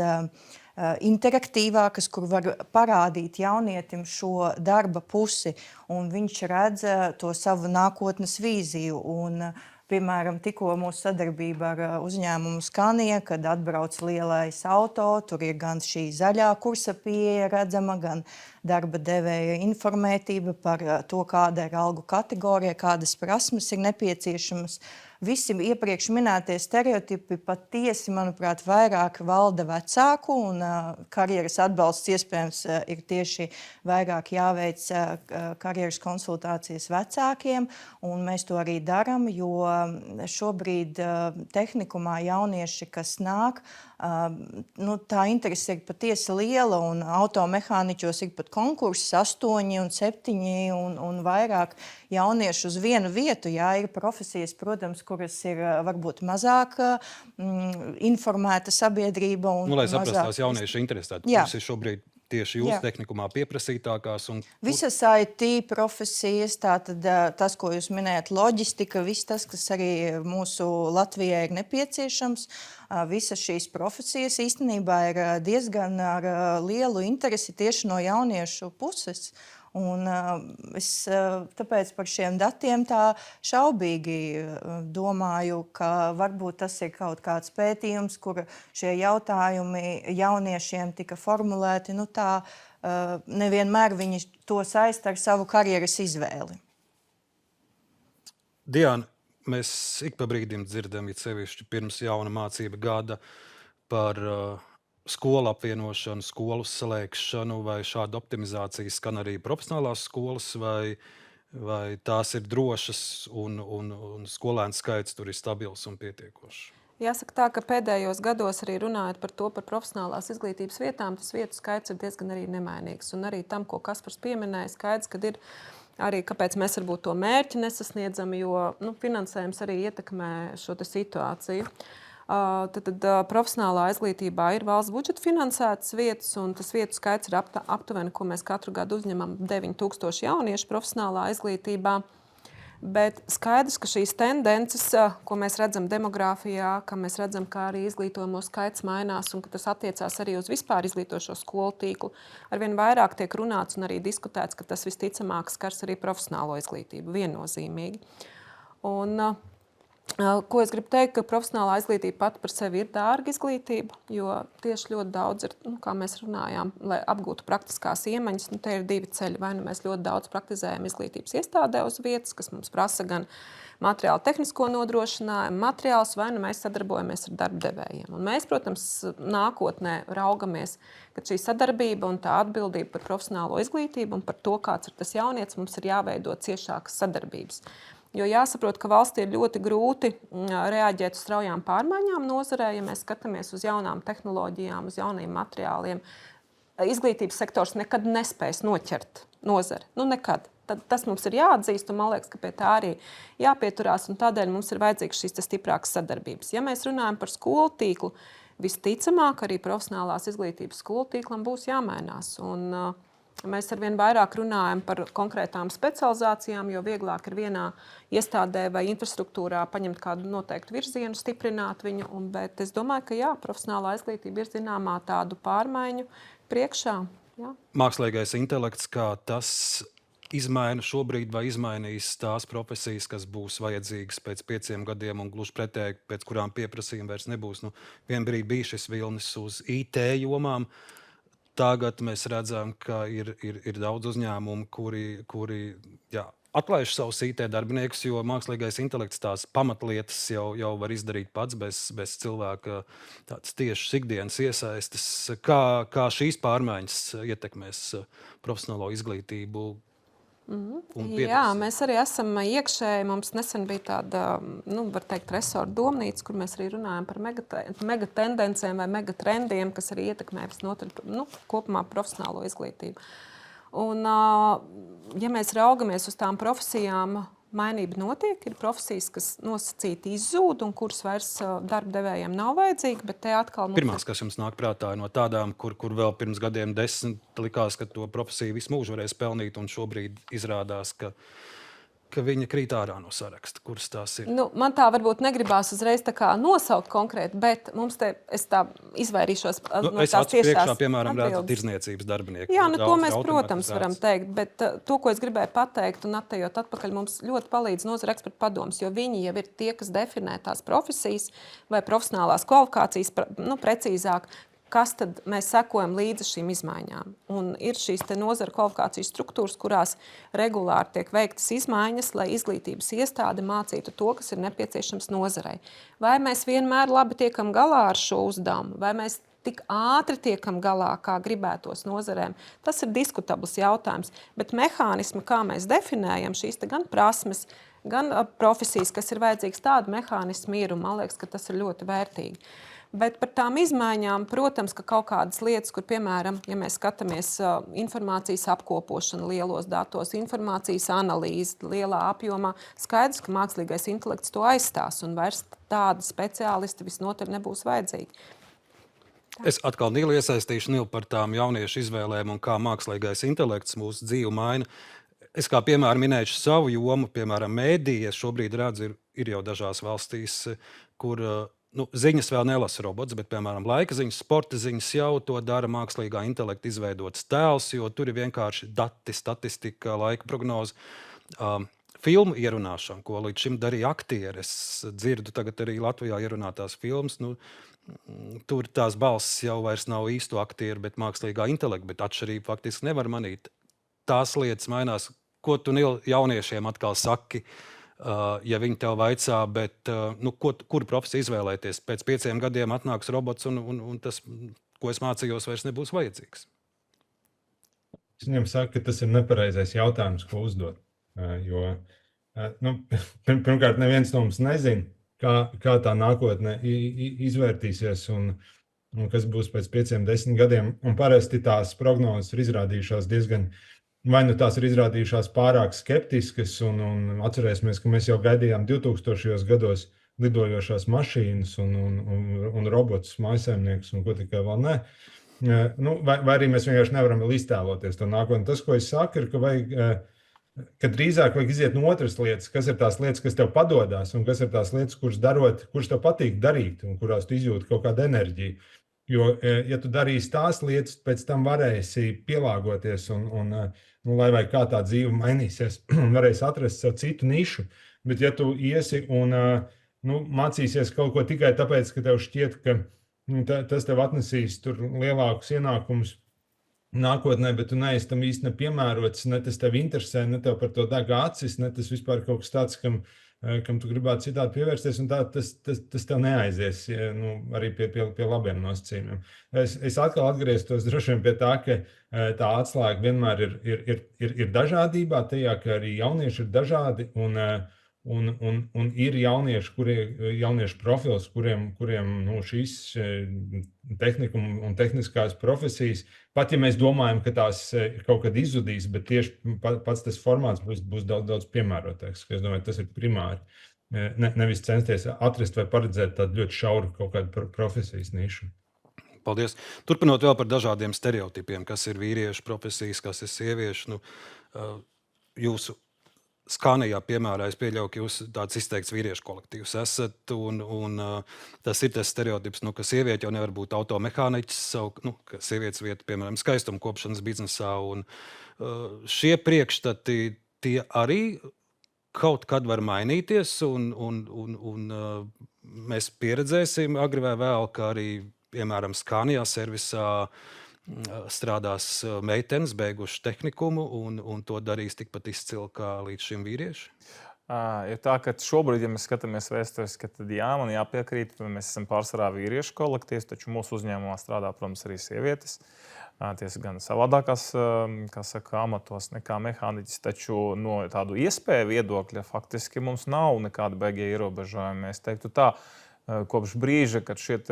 interaktīvākas, kur var parādīt jaunietim šo darba pusi, un viņš redz to savu nākotnes vīziju. Un, piemēram, tikko mūsu sadarbība ar uzņēmumu Scania, kad atbrauc lielais auto, tur ir gan šī zaļā kursa pieeja redzama, gan darba devēja informētība par to, kāda ir algu kategorija, kādas prasmes ir nepieciešamas. visi iepriekš minētie stereotipi patiesi, manuprāt, vairāk valda vecāku, un karjeras atbalsts iespējams ir tieši vairāk jāveic karjeras konsultācijas vecākiem, un mēs to arī darām, jo šobrīd tehnikumā jaunieši, kas nāk, tā interese ir patiesi liela, un automehāniķos ir pat konkurss 8 un 7 un vairāk jauniešu uz vienu vietu. Jā, ir profesijas, protams, kuras ir varbūt mazāk informēta sabiedrība. Lai saprastu tās jauniešu interesētāti, kuras ir šobrīd tieši jūsu tehnikumā pieprasītākās. Visas IT profesijas, tātad tas, ko jūs minējat, loģistika, viss tas, kas arī mūsu Latvijai ir nepieciešams. Visas šīs profesijas īstenībā ir diezgan ar lielu interesi tieši no jauniešu puses. Un es tāpēc par šiem datiem tā šaubīgi domāju, ka varbūt tas ir kaut kāds pētījums, kur šie jautājumi jauniešiem tika formulēti, tā nevienmēr viņi to saista ar savu karjeras izvēli. Diana, mēs ik pa brīdim dzirdam, it sevišķi pirms jauna mācība gada, par skolu apvienošanu, skolu slēgšanu, vai šāda optimizācija skan arī profesionālās skolas, vai tās ir drošas un skolēnu skaits tur ir stabils un pietiekošs? Jāsaka tā, ka pēdējos gados arī runājot par profesionālās izglītības vietām, tas vietu skaits ir diezgan arī nemainīgs. Un arī tam, ko Kaspars pieminēja, skaidrs, kad ir arī, kāpēc mēs varbūt to mērķi nesasniedzam, jo finansējums arī ietekmē šo situāciju. Tad profesionālā izglītībā ir valsts budžeta finansētas vietas, un tas vietu skaits ir aptuveni, ko mēs katru gadu uzņemam 9000 jauniešu profesionālā izglītībā. Bet skaidrs, ka šīs tendences, ko mēs redzam demogrāfijā, ka mēs redzam, kā arī izglītojamo skaits mainās un ka tas attiecās arī uz vispār izglītošo skolu tīklu, arvien vairāk tiek runāts un arī diskutēts, ka tas visticamāk skars arī profesionālo izglītību viennozīmīgi. Un ko es gribu teikt, ka profesionālā izglītība pati par sevi ir dārga izglītība, jo tieši ļoti daudz ir, kā mēs runājām, lai apgūtu praktiskās iemaņas, te ir divi ceļi. Vai mēs ļoti daudz praktizējam izglītības iestādē uz vietas, kas mums prasa gan materiālu tehnisko nodrošinājumu, materiālus, vai mēs sadarbojamies ar darbdevējiem. Un mēs, protams, nākotnē raugamies, ka šī sadarbība un tā atbildība par profesionālo izglītību un par to, kāds ir tas jaunietis, mums ir jāveido ciešākas sadarbības. Jo jāsaprot, ka valstī ir ļoti grūti reaģēt uz straujām pārmaiņām nozarē, ja mēs skatāmies uz jaunām tehnoloģijām, uz jauniem materiāliem. Izglītības sektors nekad nespēs noķert nozari. Nekad. Tas mums ir jāatzīst, un man liekas, ka pie tā arī jāpieturās, un tādēļ mums ir vajadzīgs šīs stiprākas sadarbības. Ja mēs runājam par skolu tīklu, visticamāk arī profesionālās izglītības skolu tīklam būs jāmainās. Un mēs arvien vairāk runājam par konkrētām specializācijām, jo vieglāk ir vienā iestādē vai infrastruktūrā paņemt kādu noteiktu virzienu, stiprināt viņu. Bet es domāju, ka jā, profesionālā izglītība ir zināmā tādu pārmaiņu priekšā. Jā. Mākslīgais intelekts, kā tas izmaina šobrīd vai izmainīs tās profesijas, kas būs vajadzīgas pēc 5 gadiem un gluži pretēji, pēc kurām pieprasījumi vairs nebūs. Vien brīdi bija šis vilnis uz IT jomām. Tagad mēs redzam, ka ir daudz uzņēmumu, kuri atlaiž savus IT darbiniekus, jo mākslīgais intelekts tās pamatlietas jau var izdarīt pats bez cilvēka tiešas ikdienas iesaistes. Kā šīs pārmaiņas ietekmēs profesionālo izglītību? Jā, mēs arī esam iekšēji. Mums nesen bija tāda, var teikt, resorta domnīca, kur mēs arī runājam par megatendencēm vai megatrendiem, kas arī ietekmē kopumā profesionālo izglītību. Un, ja mēs raugamies uz tām profesijām, mainība notiek. Ir profesijas, kas nosacīti izzūd un kuras vairs darba devējiem nav vajadzīgi, bet te atkal... Pirmās, kas jums nāk prātā, no tādām, kur vēl pirms gadiem 10 likās, ka to profesiju visu mūžu varēs pelnīt, un šobrīd izrādās, ka viņa krīt ārā no saraksta, kuras tās ir. Man tā varbūt negribās uzreiz tā kā nosaukt konkrēti, bet mums te, es tā izvairīšos no tās tiešās priekšā, piemēram, redzu tirzniecības darbinieku. Jā, ko mēs, protams, varam teikt, bet to, ko es gribēju pateikt un attējot atpakaļ, mums ļoti palīdz nozara ekspertu padoms, jo viņi jau ir tie, kas definē tās profesijas vai profesionālās kvalifikācijas, precīzāk, kas tad mēs sekojam līdzi šīm izmaiņām. Un ir šīs nozara kvalifikācijas struktūras, kurās regulāri tiek veiktas izmaiņas, lai izglītības iestāde mācītu to, kas ir nepieciešams nozarei. Vai mēs vienmēr labi tiekam galā ar šo uzdevumu, vai mēs tik ātri tiekam galā, kā gribētos nozarēm, tas ir diskutabls jautājums. Bet mehānismi, kā mēs definējam šīs gan prasmes, gan profesijas, kas ir vajadzīgs, tādu mehānismu ir, un man liekas, ka tas ir ļoti vērtīgi. Bet par tām izmaiņām, protams, ka kaut kādas lietas, kur, piemēram, ja mēs skatāmies informācijas apkopošanu lielos datos, informācijas analīzi lielā apjomā, skaidrs, ka mākslīgais intelekts to aizstās, un vairs tādi speciālisti visnotaļ nebūs vajadzīgi. Es atkal Nilu iesaistīšu par tām jauniešu izvēlēm un kā mākslīgais intelekts mūsu dzīvi maina. Es kā piemēram minēšu savu jomu, piemēram, mēdīju. Es šobrīd redzu, ir jau dažās valstīs, kur ziņas vēl nelasa robots, bet, piemēram, laika ziņas, sporta ziņas jau to dara mākslīgā intelekta izveidots tēls, jo tur ir vienkārši dati, statistika, laika prognoze. Filmu ierunāšanu, ko līdz šim darīja aktieri. Es dzirdu tagad arī Latvijā ierunātās filmas. Tur tās balss jau vairs nav īsto aktieru, bet mākslīgā intelekta, bet atšķirība faktiski nevar manīt. Tās lietas mainās. Ko tu jauniešiem atkal saki, ja viņi tev vaicā, bet kuru profesiju izvēlēties? Pēc 5 gadiem atnāks robots un tas, ko es mācījos, vairs nebūs vajadzīgs. Es viņam saku, ka tas ir nepareizais jautājums, ko uzdot. Jo, pirmkārt, neviens no mums nezina, kā tā nākotne izvērtīsies un kas būs pēc 5-10 gadiem. Un parasti tās prognozes ir izrādījušās diezgan, vai nu tās ir izrādījušās pārāk skeptiskas, un atcerēsimies, ka mēs jau gaidījām 2000. gados lidojošās mašīnas un robotus, mājsaimniekus un ko tikai vēl ne. Vai arī mēs vienkārši nevaram vēl iztēloties to nākotni. Tas, ko es saku, ir, ka drīzāk vajag iziet no otras lietas, kas ir tās lietas, kas tev padodas, un kas ir tās lietas, kuras tev patīk darīt, un kurās tu izjūti kaut kādu enerģiju. Jo, ja tu darīsi tās lietas, pēc tam varēsi pielāgoties, un lai vai kā tā dzīve mainīsies, varēsi atrast sev citu nišu. Bet ja tu iesi un mācīsies kaut ko tikai tāpēc, ka tev šķiet, ka tas tev atnesīs tur lielākus ienākumus nākotnē, bet tu neesi tam īsti nepiemērots, ne tas tev interesē, ne tev par to deg acis, ne tas vispār kaut kas tāds, kam tu gribētu citādi pievērsties, un tas tev neaizies arī pie labiem nosacījumiem. Es atkal atgrieztos droši vien pie tā, ka tā atslēga vienmēr ir dažādībā, tajā, ka arī jaunieši ir dažādi, un ir jauniešu profils, kuriem šīs tehnikuma un tehniskās profesijas, pat ja mēs domājam, ka tās kaut kad izzudīs, bet tieši pats tas formāts būs daudz piemērotāks. Es domāju, tas ir primāri. Nevis censties atrast vai paredzēt tādu ļoti šauru kaut kādu profesijas nišu. Paldies. Turpinot vēl par dažādiem stereotipiem, kas ir vīriešu profesijas, kas ir sieviešu. Jūsu Skānijā, piemēram, es pieļauju, ka jūs tāds izteikts vīriešu kolektīvs esat, un tas ir tas stereotips, ka sieviete jau nevar būt automehāniķis, ka sievietes vieta, piemēram, skaistuma kopšanas biznesā, un šie priekšstati tie arī kaut kad var mainīties, un mēs pieredzēsim agri vai vēl, ka arī, piemēram, Skānijā servisā strādās meitenes, beiguši tehnikumu, un to darīs tikpat izcili kā līdz šim vīrieši? Ir tā, ka šobrīd, ja mēs skatāmies vēsturiski, tad jā, man jāpiekrīt, mēs esam pārsvarā vīriešu kolektīvs, taču mūsu uzņēmumā strādā, protams, arī sievietes. Tiesa gan savādākās, kā saka, amatos nekā mehāniķis, taču no tādu iespēju viedokļa faktiski mums nav nekāda beigie ierobežojumi. Es teiktu tā, kopš brīža, kad šie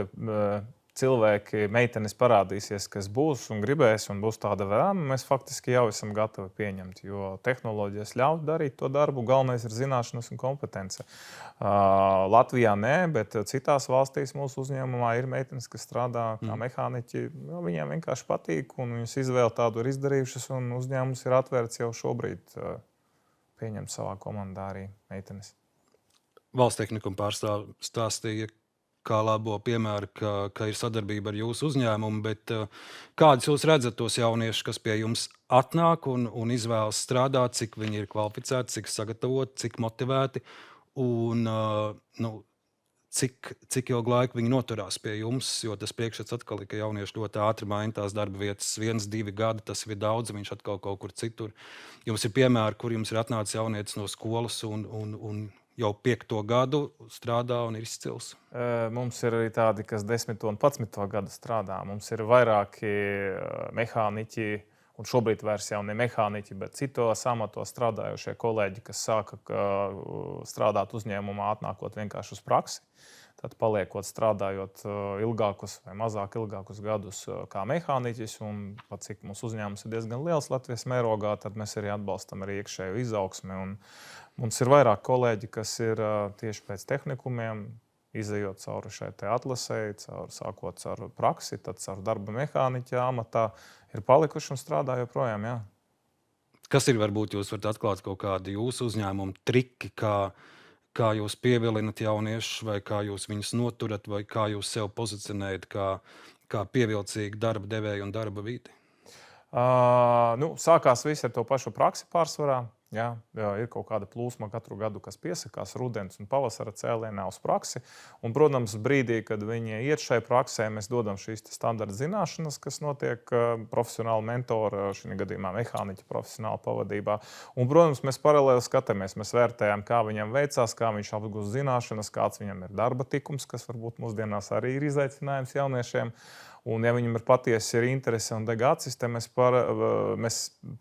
cilvēki, meitenes parādīsies, kas būs un gribēs, un būs tāda vēlme, mēs faktiski jau esam gatavi pieņemt, jo tehnoloģijas ļauj darīt to darbu, galvenais ir zināšanas un kompetence. Latvijā nē, bet citās valstīs mūsu uzņēmumā ir meitenes, kas strādā kā mehāniķi, viņiem vienkārši patīk, un viņas izvēle tādu ir izdarījušas, un uzņēmums ir atvērts jau šobrīd pieņemt savā komandā arī meitenes. Valsts tehnikuma pārstāv stāstīja, kā labo piemēru, ka ir sadarbība ar jūsu uzņēmumu, bet kādus jūs redzat tos jauniešus, kas pie jums atnāk un izvēlas strādāt, cik viņi ir kvalificēti, cik sagatavoti, cik motivēti, un cik ilgu laiku viņi noturās pie jums, jo tas priekšstats atkal ir, ka jaunieši ļoti ātri maina tās darba vietas, 1-2 gadi, tas ir daudz, viņš atkal kaut kur citur. Jums ir piemēri, kur jums ir atnācis jaunietis no skolas un jau 5. gadu strādā un ir izcils. Mums ir arī tādi, kas 10. un 11. gadu strādā. Mums ir vairāki mehāniķi, un šobrīd vairs jau ne mehāniķi, bet citos amatos strādājošie kolēģi, kas sāka strādāt uzņēmumā, atnākot vienkārši uz praksi. Tad paliekot strādājot ilgākus vai mazāk ilgākus gadus kā mehāniķis, un pat cik mūsu uzņēmums ir diezgan liels Latvijas mērogā, tad mēs arī atbalstam arī iekšējo izaugsmi. Un mums ir vairāk kolēģi, kas ir tieši pēc tehnikumiem, izejot cauri šai atlasei, sākot ar praksi, tad caur darba mehāniķa amatā, ir palikuši un strādā joprojām. Jā. Kas ir, varbūt jūs varat atklāt kaut kādi jūsu uzņēmumu triki, kā jūs pievilinat jauniešus, vai kā jūs viņus noturat, vai kā jūs sev pozicionējat kā pievilcīgu darba devēju un darba vidi? Sākās viss ar to pašu praksi pārsvarā. Jā, ir kaut kāda plūsma katru gadu, kas piesakās rudens un pavasara cēlienā uz praksi. Un, protams, brīdī, kad viņi iet šai praksē, mēs dodam šīs standarta zināšanas, kas notiek profesionāla mentora, šī gadījumā mehāniķa profesionāla pavadībā. Un, protams, mēs paralēli skatāmies, mēs vērtējam, kā viņam veicās, kā viņš apgūst zināšanas, kāds viņam ir darba tikums, kas varbūt mūsdienās arī ir izaicinājums jauniešiem. Un, ja viņam ir patiesi interese un deg acis, tad mēs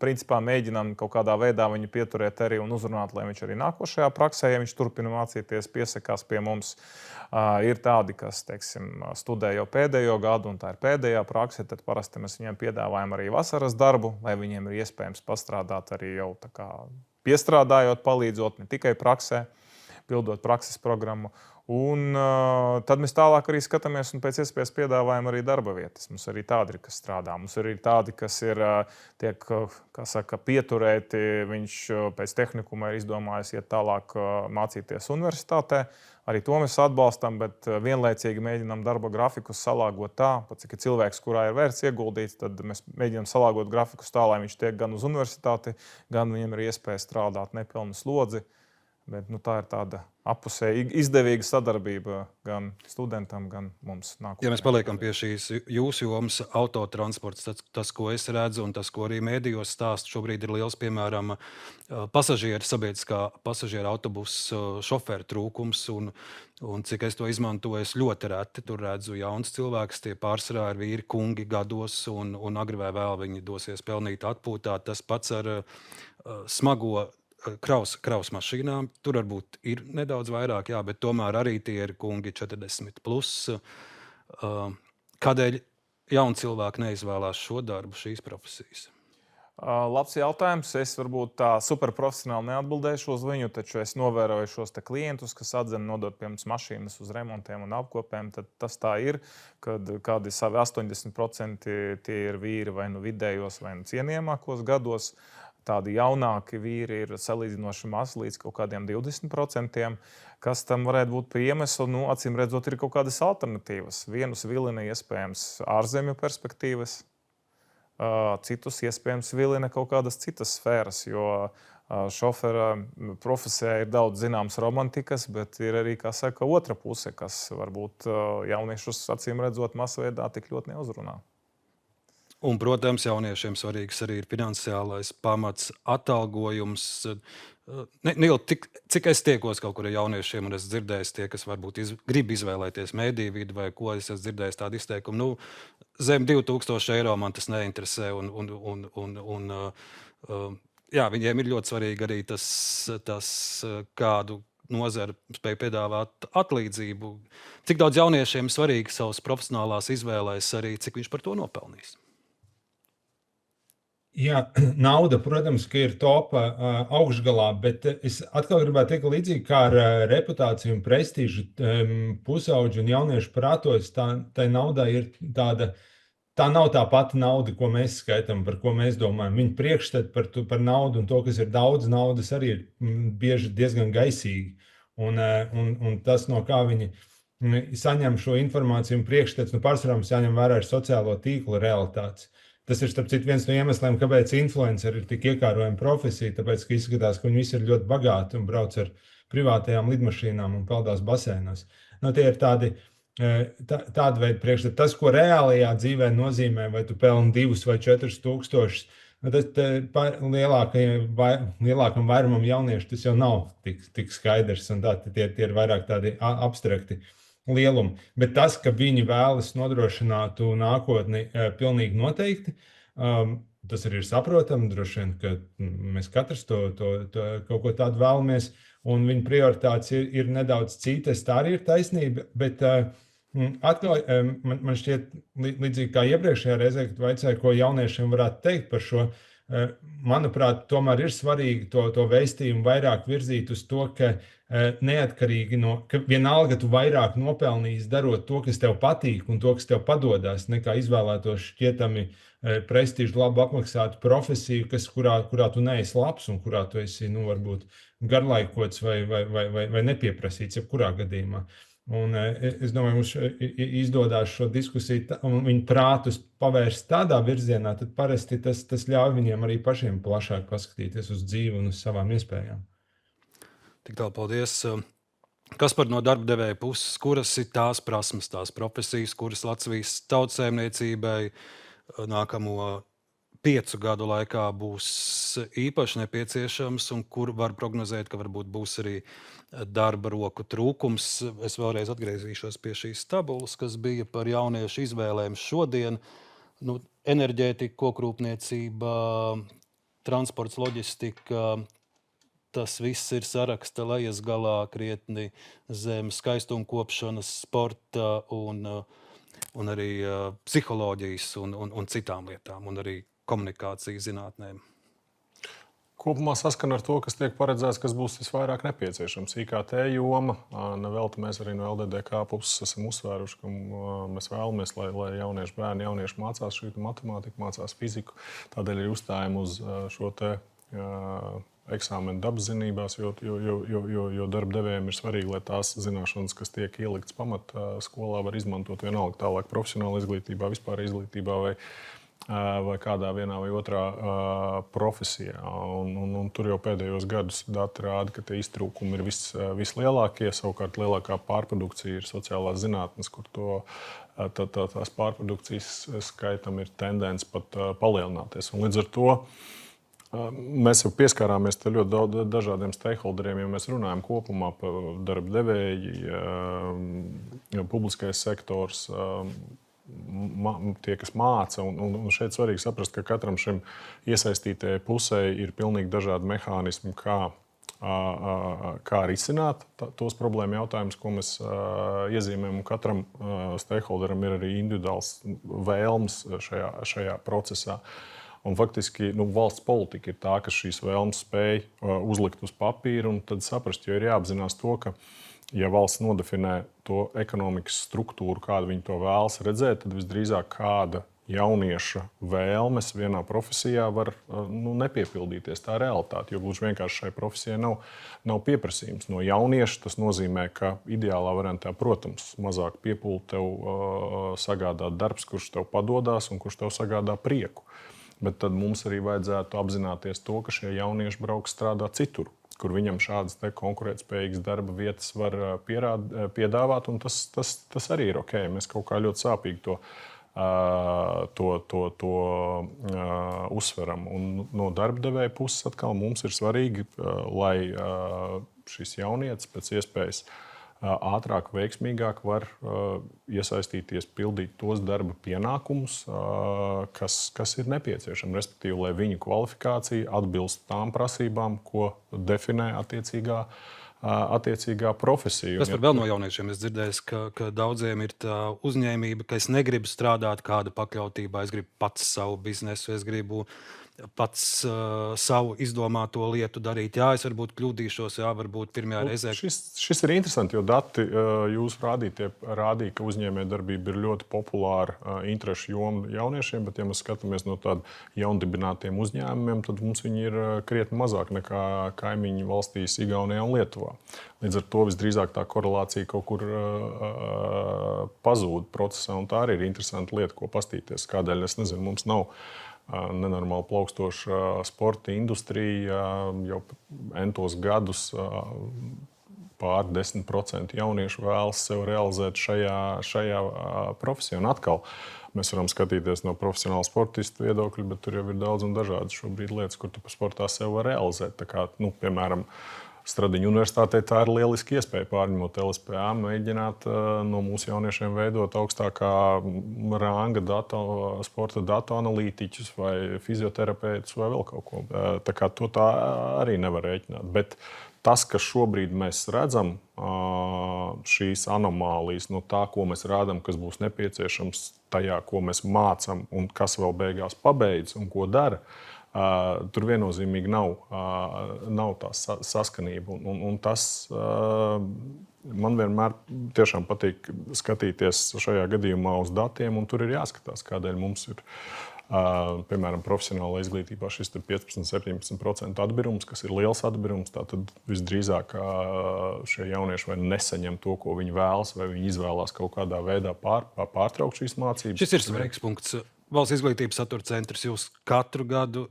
principā mēģinām kaut kādā veidā viņu pieturēt arī un uzrunāt, lai viņš arī nākošajā praksē, ja viņš turpina mācīties, piesakās pie mums. Ir tādi, kas, teiksim, studē jau pēdējo gadu, un tā ir pēdējā prakse, tad parasti mēs viņiem piedāvājam arī vasaras darbu, lai viņiem ir iespējams pastrādāt arī jau tā kā piestrādājot, palīdzot, ne tikai praksē, pildot prakses programmu. Un tad mēs tālāk arī skatāmies un pēc iespējas piedāvājam arī darba vietas. Mums arī tādi ir, kas strādā. Mums arī tādi, kas tiek, kā saka, pieturēti. Viņš pēc tehnikuma ir izdomājis iet tālāk mācīties universitātē. Arī to mēs atbalstam, bet vienlaicīgi mēģinām darba grafikus salāgot tā, cik ir cilvēks, kurā ir vērts ieguldīts, tad mēs mēģinām salāgot grafikus tā, lai viņš tiek gan uz universitāti, gan viņam ir iespēja strādāt nepilnu slodzi. Bet tā ir tāda appusēja izdevīga sadarbība gan studentam, gan mums nākotnē. Ja mēs paliekam pie šīs jūsu jomas, autotransports, tas, ko es redzu, un tas, ko arī mēdījos stāsta, šobrīd ir liels, piemēram, sabiedriskā pasažieru autobusu šoferu trūkums, un cik es to izmantoju, es ļoti reti tur redzu jauns cilvēks, tie pārsvarā ir vīri, kungi gados, un agri vai vēl viņi dosies pelnīt atpūtā. Tas pats ar smago kraus mašīnām. Tur varbūt ir nedaudz vairāk, jā, bet tomēr arī tie ir kungi 40+. Kādēļ jauni cilvēki neizvēlās šo darbu, šīs profesijas? Labs jautājums. Es varbūt tā superprofesionāli neatbildēšu uz viņu, taču es novēroju šos klientus, kas atzina nodot pie mums mašīnas uz remontiem un apkopēm. Tad tas tā ir, kad kādi savi 80% tie ir vīri vai nu vidējos vai nu cienījamākos gados. Tādi jaunāki vīri ir salīdzinoši maz, līdz kaut kādiem 20%. Kas tam varētu būt par iemeslu? Acīm redzot, ir kaut kādas alternatīvas. Vienus vilina iespējams ārzemju perspektīvas, citus iespējams vilina kaut kādas citas sfēras, jo šofera profesijā ir daudz zināmas romantikas, bet ir arī, kā saka, otra puse, kas varbūt jauniešus, acīm redzot, masveidā tik ļoti neuzrunā. Un, protams, jauniešiem svarīgs arī ir finansiālais pamats, atalgojums. Cik es tiekos kaut kur ar jauniešiem, un es dzirdēju tie, kas varbūt grib izvēlēties mēdīju vidi vai ko, es esmu dzirdējis tādu izteikumu, zem 2000 eiro man tas neinteresē, jā, viņiem ir ļoti svarīgi arī tas kādu nozara spēja piedāvāt atlīdzību. Cik daudz jauniešiem svarīgi savas profesionālās izvēlēs arī, cik viņš par to nopelnīs? Jā, nauda, protams, ka ir topa augšgalā, bet es atkal gribētu teikt, līdzīgi kā ar reputāciju un prestīžu pusauģu un jauniešu prātos, tai naudai ir tā nav tā pati nauda, ko mēs skaitām, par ko mēs domājam. Viņa priekšstati par naudu un to, kas ir daudz naudas, arī ir bieži diezgan gaisīgi. Un tas, no kā viņi saņem šo informāciju un priekšstats, pārsvarā mums jāņem vērā ir sociālo tīklu realitātes. Tas ir, starp citu, viens no iemesliem, kāpēc influenceri ir tik iekārojama profesija, tāpēc, ka izskatās, ka viņi visi ir ļoti bagāti un brauc ar privātajām lidmašīnām un peldās basēnos. Tie ir tādi veidi priekšstati. Tas, ko reālajā dzīvē nozīmē, vai tu pelni 2 vai 4 tūkstošus, tas lielākam vairumam jauniešu tas jau nav tik skaidrs. Tie ir vairāk tādi abstrakti lielumi. Bet tas, ka viņi vēlas nodrošināt nākotni, pilnīgi noteikti. Tas arī ir saprotami. Droši vien, ka mēs katrs to kaut ko tādu vēlamies, un viņa prioritātes ir nedaudz citas. Tā arī ir taisnība. Bet atkal, man šķiet, līdzīgi kā iepriekšējā reizē, kad vaicāju, ko jauniešiem varētu teikt par šo, manuprāt, tomēr ir svarīgi to vēstījumu vairāk virzīt uz to, ka neatkarīgi no, ka vienalga tu vairāk nopelnīsi darot to, kas tev patīk un to, kas tev padodas, nekā izvēlētos šķietami prestižu, labu apmaksātu profesiju, kurā tu neesi labs un kurā tu esi, varbūt garlaikots vai nepieprasīts, jebkurā gadījumā. Un es domāju, mums izdodās šo diskusiju un viņu prātus pavērst tādā virzienā, tad parasti tas ļauj viņiem arī pašiem plašāk paskatīties uz dzīvi un uz savām iespējām. Tik tālu paldies. Kaspar, no darba devēja puses, kuras ir tās prasmes, tās profesijas, kuras Latvijas tautsēmniecībai nākamo 5 gadu laikā būs īpaši nepieciešams un kur var prognozēt, ka varbūt būs arī darba roku trūkums. Es vēlreiz atgriezīšos pie šīs tabulas, kas bija par jauniešu izvēlēm šodien. Enerģētika, kokrūpniecība, transports, loģistika, tas viss ir saraksta lejas galā krietni zem skaistumkopšanas, sporta un arī psiholoģijas un citām lietām, un arī komunikācijas zinātnēm. Kopumā saskana ar to, kas tiek paredzēts, kas būs visvairāk nepieciešams. IKT joma, nevelti mēs arī no LDDK puses esam uzsvēruši, ka mēs vēlamies, lai jaunieši bērni, jaunieši mācās šī matemātiku, mācās fiziku. Tādēļ ir uzstājumi uz šo te eksāmenu dabas zinībās, jo darba devējiem ir svarīgi, lai tās zināšanas, kas tiek ieliktas pamat skolā, var izmantot vienalga tālāk profesionāla izglītībā, vispār izglītībā vai kādā vienā vai otrā profesijā. Un tur jau pēdējos gadus dati rāda, ka tie iztrūkumi ir vislielākie. Savukārt lielākā pārprodukcija ir sociālās zinātnes, kur tās pārprodukcijas skaitam ir tendence pat palielināties. Un līdz ar to mēs jau pieskārāmies ļoti dažādiem stakeholderiem, ja mēs runājam kopumā par darba devēji, publiskais sektors, tie, kas māca. Un šeit svarīgi saprast, ka katram šim iesaistītajai pusē ir pilnīgi dažādi mehānismi, kā risināt tos problēmu jautājumus, ko mēs iezīmējam. Katram stakeholderam ir arī individuāls vēlmes šajā procesā. Un faktiski valsts politika ir tā, kas šīs vēlmes spēj uzlikt uz papīra un tad saprast, jo ir jāapzinās to, ka ja valsts nodefinē to ekonomikas struktūru, kādu viņi to vēlas redzēt, tad visdrīzāk kāda jaunieša vēlmes vienā profesijā var nepiepildīties. Tā realitāte, jo gluži vienkārši šai profesijai nav pieprasījums no jaunieša. Tas nozīmē, ka ideālā variantā, protams, mazāk piepūli tev sagādāt darbs, kurš tev padodas un kurš tev sagādā prieku. Bet tad mums arī vajadzētu apzināties to, ka šie jaunieši brauks strādāt citur, kur viņam šādas konkurētspējīgas darba vietas var piedāvāt, un tas arī ir ok. Mēs kaut kā ļoti sāpīgi to uzsveram. Un no darba devēja puses atkal mums ir svarīgi, lai šis jaunietis pēc iespējas ātrāk, veiksmīgāk var iesaistīties, pildīt tos darba pienākumus, kas ir nepieciešami. Respektīvi, lai viņu kvalifikācija atbilst tām prasībām, ko definē attiecīgā profesija. Kas par vēl no jauniešiem? Es dzirdēju, ka daudziem ir tā uzņēmība, ka es negribu strādāt kāda pakļautībā, es gribu pats savu biznesu, es gribu pats savu izdomāto lietu darīt. Jā, es varbūt kļūdīšos, jā, varbūt pirmajā reizē. Šis ir interesanti, jo dati jūs rādīja, ka uzņēmējdarbība ir ļoti populāra interešu joma jauniešiem, bet ja mēs skatāmies no tādu jaundibinātiem uzņēmumiem, tad mums viņi ir krietni mazāk nekā kaimiņu valstīs Igaunijā un Lietuvā. Līdz ar to visdrīzāk tā korelācija kaut kur pazūd procesā, un tā arī ir interesanta lieta, ko pastīties. Kādēļ, es nezinu, mums nav nenormāli plaukstoša sporta industrija jau entos gadus pār 10% jauniešu vēlas sev realizēt šajā profesijā. Un atkal mēs varam skatīties no profesionāla sportista viedokļa, bet tur jau ir daudz un dažādas šobrīd lietas, kur tu sportā sev var realizēt. Tā kā, piemēram, Stradiņu universitātē tā ir lieliski iespēja pārņemot LSPA, mēģināt no mūsu jauniešiem veidot augstākā ranga sporta datu analītiķus vai fizioterapeitus vai vēl kaut ko. Tā kā to tā arī nevar rēķināt. Bet tas, ka šobrīd mēs redzam šīs anomālijas, no tā, ko mēs rādām, kas būs nepieciešams tajā, ko mēs mācām un kas vēl beigās pabeidz un ko dara, tur viennozīmīgi nav tā saskanība. Un tas man vienmēr tiešām patīk skatīties šajā gadījumā uz datiem, un tur ir jāskatās, kādēļ mums ir, piemēram, profesionālā izglītībā šis 15–17% atbirums, kas ir liels atbirums. Tātad visdrīzāk šie jaunieši vai nesaņem to, ko viņi vēlas, vai viņi izvēlās kaut kādā veidā pārtraukt šīs mācības. Šis ir svarīgs punkts. Valsts izglītības satura centrs, jūs katru gadu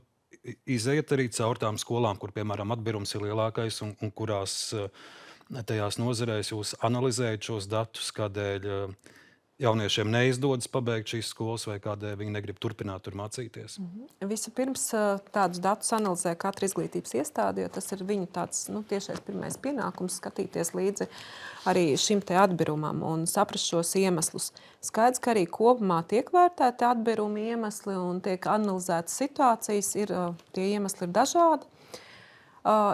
izejat arī caur tām skolām, kur, piemēram, atbirums ir lielākais un kurās tajās nozarēs jūs analizējat šos datus, kādēļ jauniešiem neizdodas pabeigt šīs skolas vai kādēļ viņi negrib turpināt tur mācīties? Vispirms tādus datus analizē katra izglītības iestāde, jo tas ir viņu tāds tiešais pirmais pienākums skatīties līdzi arī šim te atbirumam un saprast šos iemeslus. Skaidrs, ka arī kopumā tiek vērtēti atbirumi iemesli un tiek analizētas situācijas, tie iemesli ir dažādi.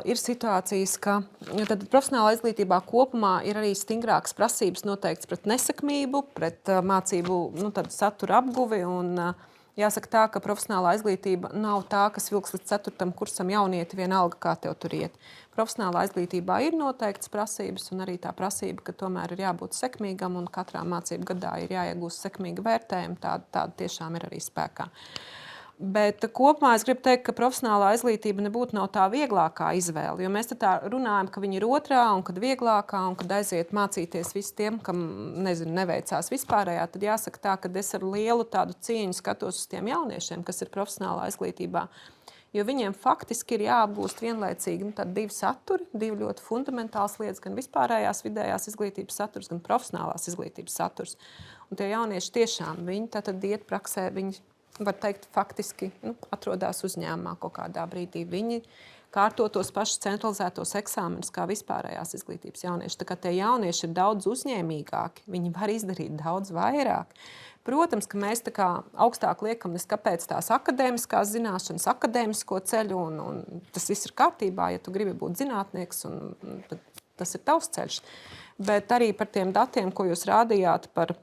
Ir situācijas, ka profesionālā izglītībā kopumā ir arī stingrākas prasības noteikts pret nesekmību, pret mācību satura apguvi. Un, jāsaka tā, ka profesionālā izglītība nav tā, kas vilks līdz 4. kursam jaunieti vienalga, kā tev tur iet. Profesionālā izglītībā ir noteikts prasības un arī tā prasība, ka tomēr ir jābūt sekmīgam un katrā mācību gadā ir jāiegūst sekmīga vērtējuma. Tāda tiešām ir arī spēkā. Bet kopumā es gribu teikt, ka profesionālā izglītība nebūtu nav tā vieglākā izvēle. Jo mēs tā runājam, ka viņi ir otrā un kad vieglākā un kad aiziet mācīties visi tiem, kam neveicās vispārējā, tad jāsaka tā, ka es ar lielu tādu cieņu skatos uz tiem jauniešiem, kas ir profesionālā izglītībā. Jo viņiem faktiski ir jāapgūst vienlaicīgi divi saturi, divi ļoti fundamentāls lietas, gan vispārējās vidējās izglītības saturs, gan profesionālās izglītības saturs. Un tie jaunieši tiešām, viņi tad iet praksē, viņi var teikt, faktiski atrodas uzņēmumā kaut kādā brīdī. Viņi kārto tos pašus centralizētos eksāmenus kā vispārējās izglītības jaunieši. Tā kā tie jaunieši ir daudz uzņēmīgāki, viņi var izdarīt daudz vairāk. Protams, ka mēs tā kā augstāk liekam neskapēc tās akadēmiskās zināšanas, akadēmisko ceļu, un tas viss ir kārtībā, ja tu gribi būt zinātnieks, un tas ir tavs ceļš. Bet arī par tiem datiem, ko jūs rādījāt par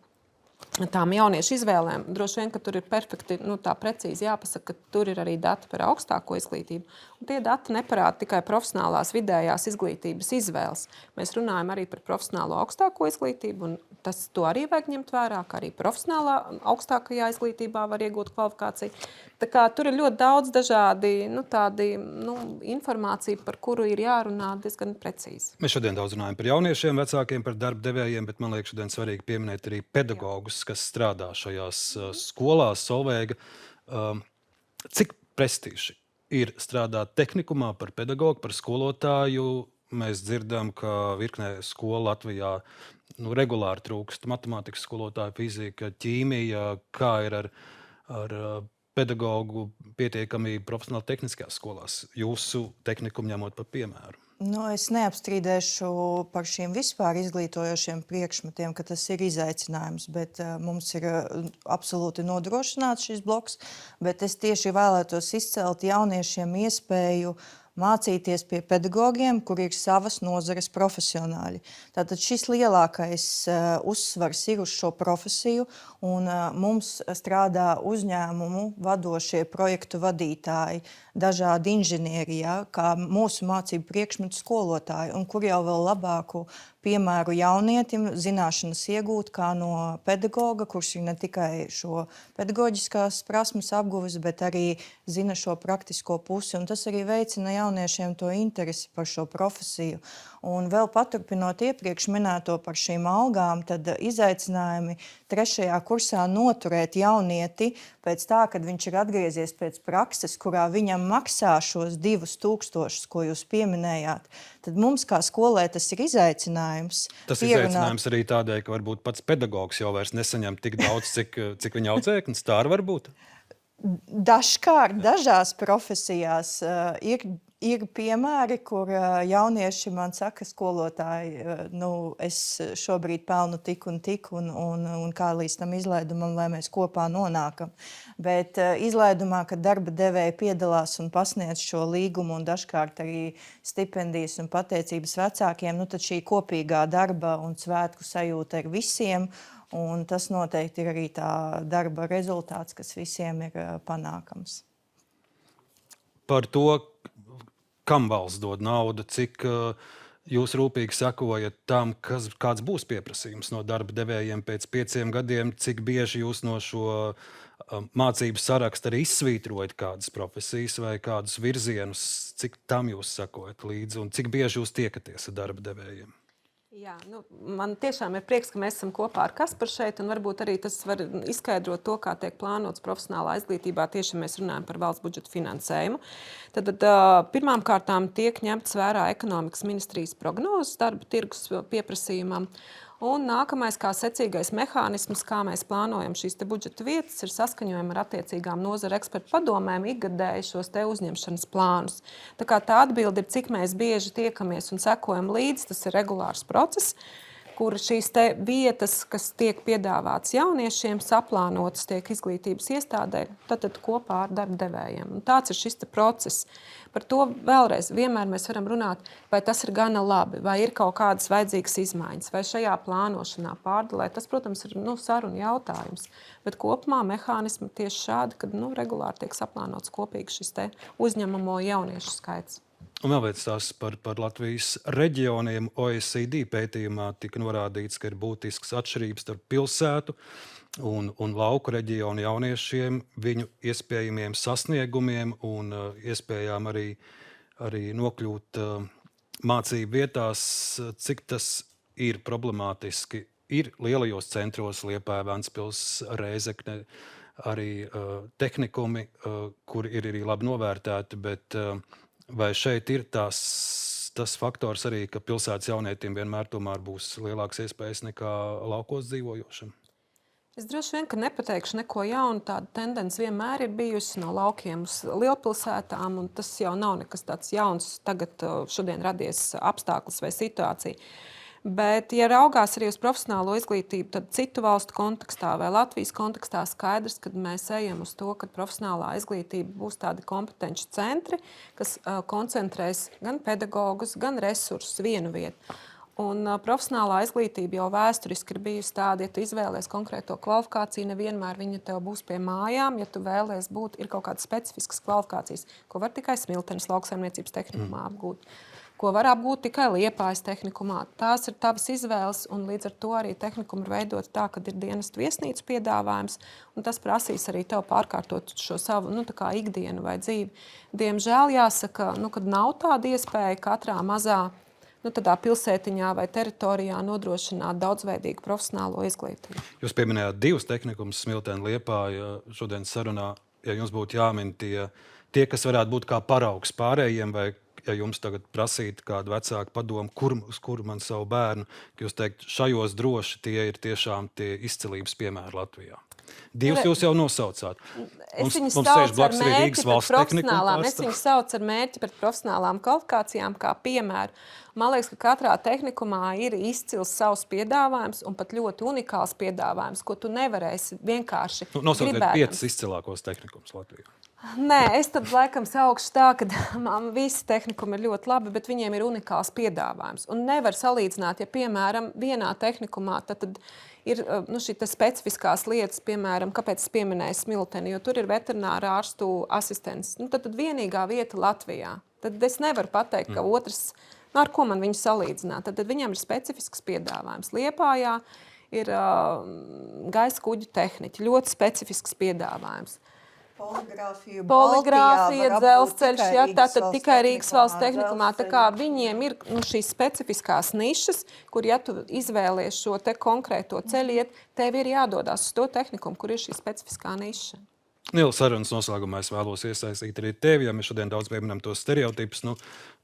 tām jauniešu izvēlēm, droši vien, ka tur ir perfekti, tā precīzi jāpasaka, ka tur ir arī dati par augstāko izglītību. Un tie dati neparāda tikai profesionālās vidējās izglītības izvēles. Mēs runājam arī par profesionālo augstāko izglītību, un to arī vajag ņemt vērā, ka arī profesionālā augstākajā izglītībā var iegūt kvalifikāciju. Tā kā tur ir ļoti daudz dažādi informācija, par kuru ir jārunā diezgan precīzi. Mēs šodien daudz runājam par jauniešiem, vecākiem, par darba devējiem, bet man liekas šodien svarīgi pieminēt arī pedagogus, kas strādā šajās skolās, Solveiga. Cik prestiži ir strādāt tehnikumā par pedagogu, par skolotāju? Mēs dzirdam, ka virknē skolu Latvijā regulāri trūkst matemātikas skolotāju, fizika, ķīmija. Kā ir ar pedagogu pietiekamību profesionāli tehniskajās skolās? Jūsu tehnikumu ņemot par piemēru. Es neapstrīdēšu par šiem vispār izglītojošiem priekšmetiem, ka tas ir izaicinājums, bet mums ir absolūti nodrošināts šis bloks. Bet es tieši vēlētos izcelt jauniešiem iespēju mācīties pie pedagogiem, kur ir savas nozares profesionāļi. Tātad šis lielākais uzsvars ir uz šo profesiju, un mums strādā uzņēmumu vadošie projektu vadītāji, dažādi inženieri, kā mūsu mācību priekšmetu skolotāji, un kur jau vēl labāku piemēru jaunietim zināšanas iegūt kā no pedagoga, kurš ir ne tikai šo pedagoģiskās prasmes apguvis, bet arī zina šo praktisko pusi. Un tas arī veicina jauniešiem to interesi par šo profesiju. Un vēl paturpinot iepriekš minēto par šīm algām, tad izaicinājumi 3. kursā noturēt jaunieti pēc tā, kad viņš ir atgriezies pēc prakses, kurā viņam maksā šos 2000, ko jūs pieminējāt, tad mums kā skolē tas ir izaicinājums. Tas izaicinājums arī tādēļ, ka varbūt pats pedagogs jau vairs nesaņem tik daudz, cik viņa audzēknis. Tā arī var būt. Dažkārt, dažās profesijās ir piemēri, kur jaunieši man saka, skolotāji, es šobrīd pelnu tik un tik, un kā līdz tam izlaidumam, lai mēs kopā nonākam. Bet izlaidumā, kad darba devēji piedalās un pasniedz šo līgumu un dažkārt arī stipendijas un pateicības vecākiem, tad šī kopīgā darba un svētku sajūta ir visiem, un tas noteikti ir arī tā darba rezultāts, kas visiem ir panākams. Par to, kam valsts dod naudu, cik jūs rūpīgi sekojat tam, kāds būs pieprasījums no darba devējiem pēc 5 gadiem, cik bieži jūs no šo mācību sarakstu arī izsvītrojat kādas profesijas vai kādus virzienus, cik tam jūs sekojat līdzi un cik bieži jūs tiekaties ar darba devējiem? Jā, man tiešām ir prieks, ka mēs esam kopā ar Kasparu šeit, un varbūt arī tas var izskaidrot to, kā tiek plānots profesionālā izglītībā, tieši ja mēs runājam par valsts budžeta finansējumu. Tad pirmām kārtām tiek ņemts vērā ekonomikas ministrijas prognozes darba tirgus pieprasījumam. Un nākamais, kā secīgais mehānisms, kā mēs plānojam šīs budžeta vietas, ir saskaņojumi ar attiecīgām nozara ekspertu padomēm ikgadēji šos uzņemšanas plānus. Tā kā tā atbilde ir, cik mēs bieži tiekamies un sekojam līdzi, tas ir regulārs process, kur šīs vietas, kas tiek piedāvātas jauniešiem, saplānotas tiek izglītības iestādē, tad kopā ar darba devējiem. Un tāds ir šis process. Par to vēlreiz vienmēr mēs varam runāt, vai tas ir gana labi, vai ir kaut kādas vajadzīgas izmaiņas, vai šajā plānošanā pārdalē. Tas, protams, ir saruna jautājums. Bet kopumā mehānismi tieši šādi, kad regulāri tiek saplānots kopīgi šis uzņemamo jauniešu skaits. Un vēl viens tās par Latvijas reģioniem. OECD pētījumā tika norādīts, ka ir būtisks atšķirības starp pilsētu un lauku reģionu jauniešiem, viņu iespējamiem sasniegumiem un iespējām arī nokļūt mācību vietās, cik tas ir problemātiski. Ir lielajos centros, Liepāja, Ventspils, Rēzekne, arī tehnikumi, kur ir arī labi novērtēti, bet vai šeit ir tas faktors arī, ka pilsētas jaunietim vienmēr tomēr būs lielākas iespējas nekā laukos dzīvojošiem? Es droši vien, ka nepateikšu neko jaunu. Tāda tendence vienmēr ir bijusi no laukiem uz lielpilsētām, un tas jau nav nekas tāds jauns, tagad šodien radies apstākļus vai situācija. Bet, ja raugās arī uz profesionālo izglītību, tad citu valstu kontekstā vai Latvijas kontekstā skaidrs, kad mēs ejam uz to, ka profesionālā izglītība būs tādi kompetenci centri, kas koncentrēs gan pedagogus, gan resursus vienu vietu. Un profesionālā izglītība jau vēsturiski ir bijusi tāda, ja tu izvēlies konkrēto kvalifikāciju, nevienmēr viņa tev būs pie mājām. Ja tu vēlies būt, ir kaut kādas specifiskas kvalifikācijas, ko var tikai Smiltenes lauksaimniecības tehnikumā apgūt, ko var apgūt tikai Liepājas tehnikumā. Tās ir tavas izvēles, un līdz ar to arī tehnikumi ir veidoti tā, ka ir dienestu viesnīcu piedāvājums, un tas prasīs arī tev pārkārtot šo savu ikdienu vai dzīvi. Diemžēl jāsaka, kad nav tāda iespēja katrā mazā tādā pilsētiņā vai teritorijā nodrošināt daudzveidīgu profesionālo izglītību. Jūs pieminējāt 2 tehnikumus, Smiltene, Liepāja, šodienas sarunā. Ja jums būtu jāmin tie, kas varētu būt kā paraugs pārējiem, vai ja jums tagad prasītu kādu vecāku padomu, uz kuru man savu bērnu, ka jūs teikt, šajos droši tie ir tiešām tie izcilības piemēri Latvijā. 2 jūs jau nosaucāt. Es viņus sauc ar mērķi pret profesionālām kvalifikācijām kā piemēru. Man liekas, ka katrā tehnikumā ir izcils savs piedāvājums un pat ļoti unikāls piedāvājums, ko tu nevarēsi vienkārši nosauciet 5 izcilākos tehnikumus Latvijā. Nē, es tad laikam saukšu tā, ka visi tehnikumi ir ļoti labi, bet viņiem ir unikāls piedāvājums. Un nevar salīdzināt, ja, piemēram, vienā tehnikumā tad ir šīs specifiskās lietas, piemēram, kāpēc es pieminēju Smilteni, jo tur ir veterināra ārstu asistents. Tad vienīgā vieta Latvijā. Tad es nevaru pateikt, ka otrs, ar ko man viņu salīdzināt. Tad viņam ir specifisks piedāvājums. Liepājā ir gaisa kuģu tehniķi, ļoti specifisks piedāvājums. Poligrāfija, dzelzceļš, jā, tātad tikai Rīgas valsts tehnikumā. Tā kā viņiem ir šīs specifiskās nišas, kur, ja tu izvēlies šo te konkrēto ceļu iet, tev ir jādodas uz to tehnikumu, kur ir šī specifiskā niša. Nila, sarunas noslēgumā es vēlos iesaistīt arī tevi, ja mēs šodien daudz pieminam tos stereotipus.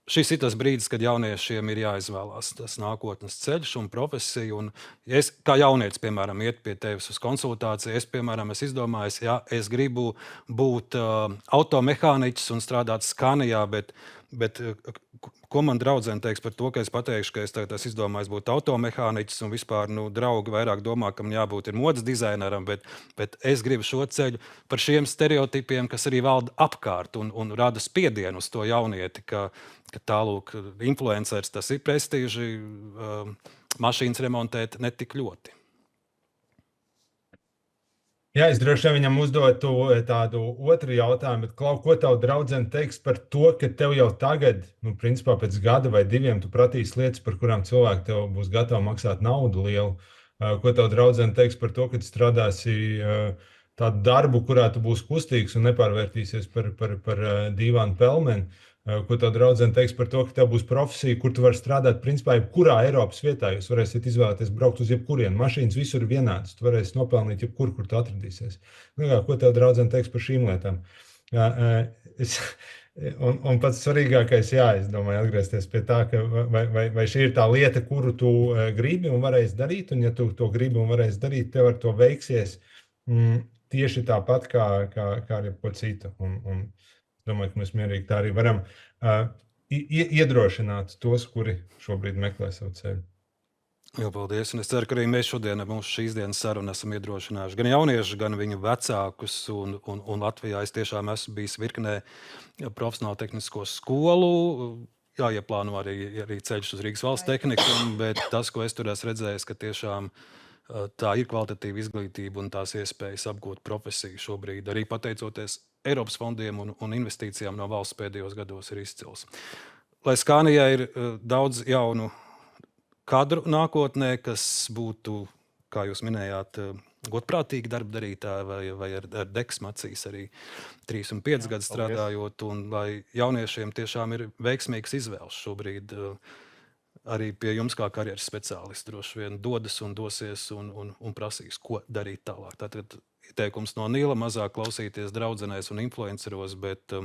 Šis ir tas brīdis, kad jauniešiem ir jāizvēlās tas nākotnes ceļš un profesija. Un, ja es kā jaunietis, piemēram, iet pie tevis uz konsultāciju, es izdomāju, ja es gribu būt automehāniķis un strādāt Scaniā, bet ko man draudzene teiks par to, ka es pateikšu, ka es tagad izdomāju būt automehāniķis un vispār draugi vairāk domā, ka man jābūt ir modes dizaineram, bet es gribu šo ceļu par šiem stereotipiem, kas arī valda apkārt un rada spiedienu uz to jaunieti, ka tālūk influenceris tas ir prestiži, mašīnas remontēt netik ļoti. Jā, es droši vien viņam uzdotu tādu otru jautājumu, bet, Klau, ko tavu draudzene teiks par to, ka tev jau tagad, principā pēc gada vai diviem, tu pratīsi lietas, par kurām cilvēki tev būs gatavi maksāt naudu lielu. Ko tavu draudzene teiks par to, ka tu strādāsi tādu darbu, kurā tu būsi kustīgs un nepārvērtīsies par dīvānu pelmeni? Ko tavu draudzene teiks par to, ka tev būs profesija, kur tu vari strādāt, principā, jebkurā Eiropas vietā. Jūs varēsiet izvēlēties braukt uz jebkurienu. Mašīnas visur ir vienādas. Tu varēsi nopelnīt jebkur, kur tu atradīsies. Ko tavu draudzene teiks par šīm lietām? Un pats svarīgākais, es domāju, atgriezties pie tā, ka vai šī ir tā lieta, kuru tu gribi un varēsi darīt, un ja tu to gribi un varēsi darīt, tev ar to veiksies tieši tāpat kā ar jebko citu. Un domāju, ka mēs mierīgi tā arī varam iedrošināt tos, kuri šobrīd meklē savu ceļu. Jā, paldies. Un es ceru, ka arī mēs šodien ar mūsu šīs dienas sarunu esam iedrošinājuši gan jauniešus, gan viņu vecākus. Un Latvijā es tiešām esmu bijis virknē profesionālu tehnisko skolu. Jāieplāno arī ceļš uz Rīgas valsts tehniku, bet tas, ko es tur esmu redzējis, ka tiešām tā ir kvalitatīva izglītība un tās iespējas apgūt profesiju šobrīd, arī pateicoties Eiropas fondiem un investīcijām no valsts pēdējos gados ir izcils. Lai Scaniā ir daudz jaunu kadru nākotnē, kas būtu, kā jūs minējāt, godprātīgi darba darītāji vai ar deksmu acīs arī 3 un 5 gadus strādājot, un lai jauniešiem tiešām ir veiksmīgas izvēles šobrīd. Arī pie jums, kā karjeras speciālisti, droši vien dodas un dosies un prasīs, ko darīt tālāk. Tātad ieteikums no Nila mazāk klausīties draudzenēs un influenceros, bet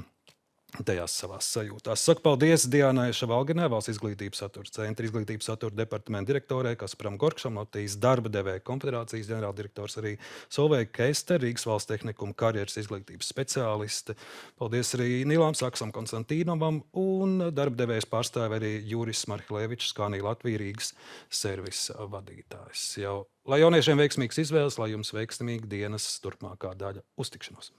tajās savās sajūtās. Saku paldies Diānai Šavalginai, Valsts izglītības satura centra izglītības satura departamenta direktorei, Kasparam Gorkšam, Latvijas darba devēja konfederācijas ģenerāldirektors, arī Solveig Kester, Rīgas valsts tehnikuma karjeras izglītības speciāliste. Paldies arī Nilam Saksam Konstantīnovam un darba devējas pārstāvi arī Juris Marhilevičs, Scania Latvija Rīgas servisa vadītājs. Lai jauniešiem veiksmīgas izvēles, lai jums veiksmīga dienas turpmākā daļa. Uz tikšanos!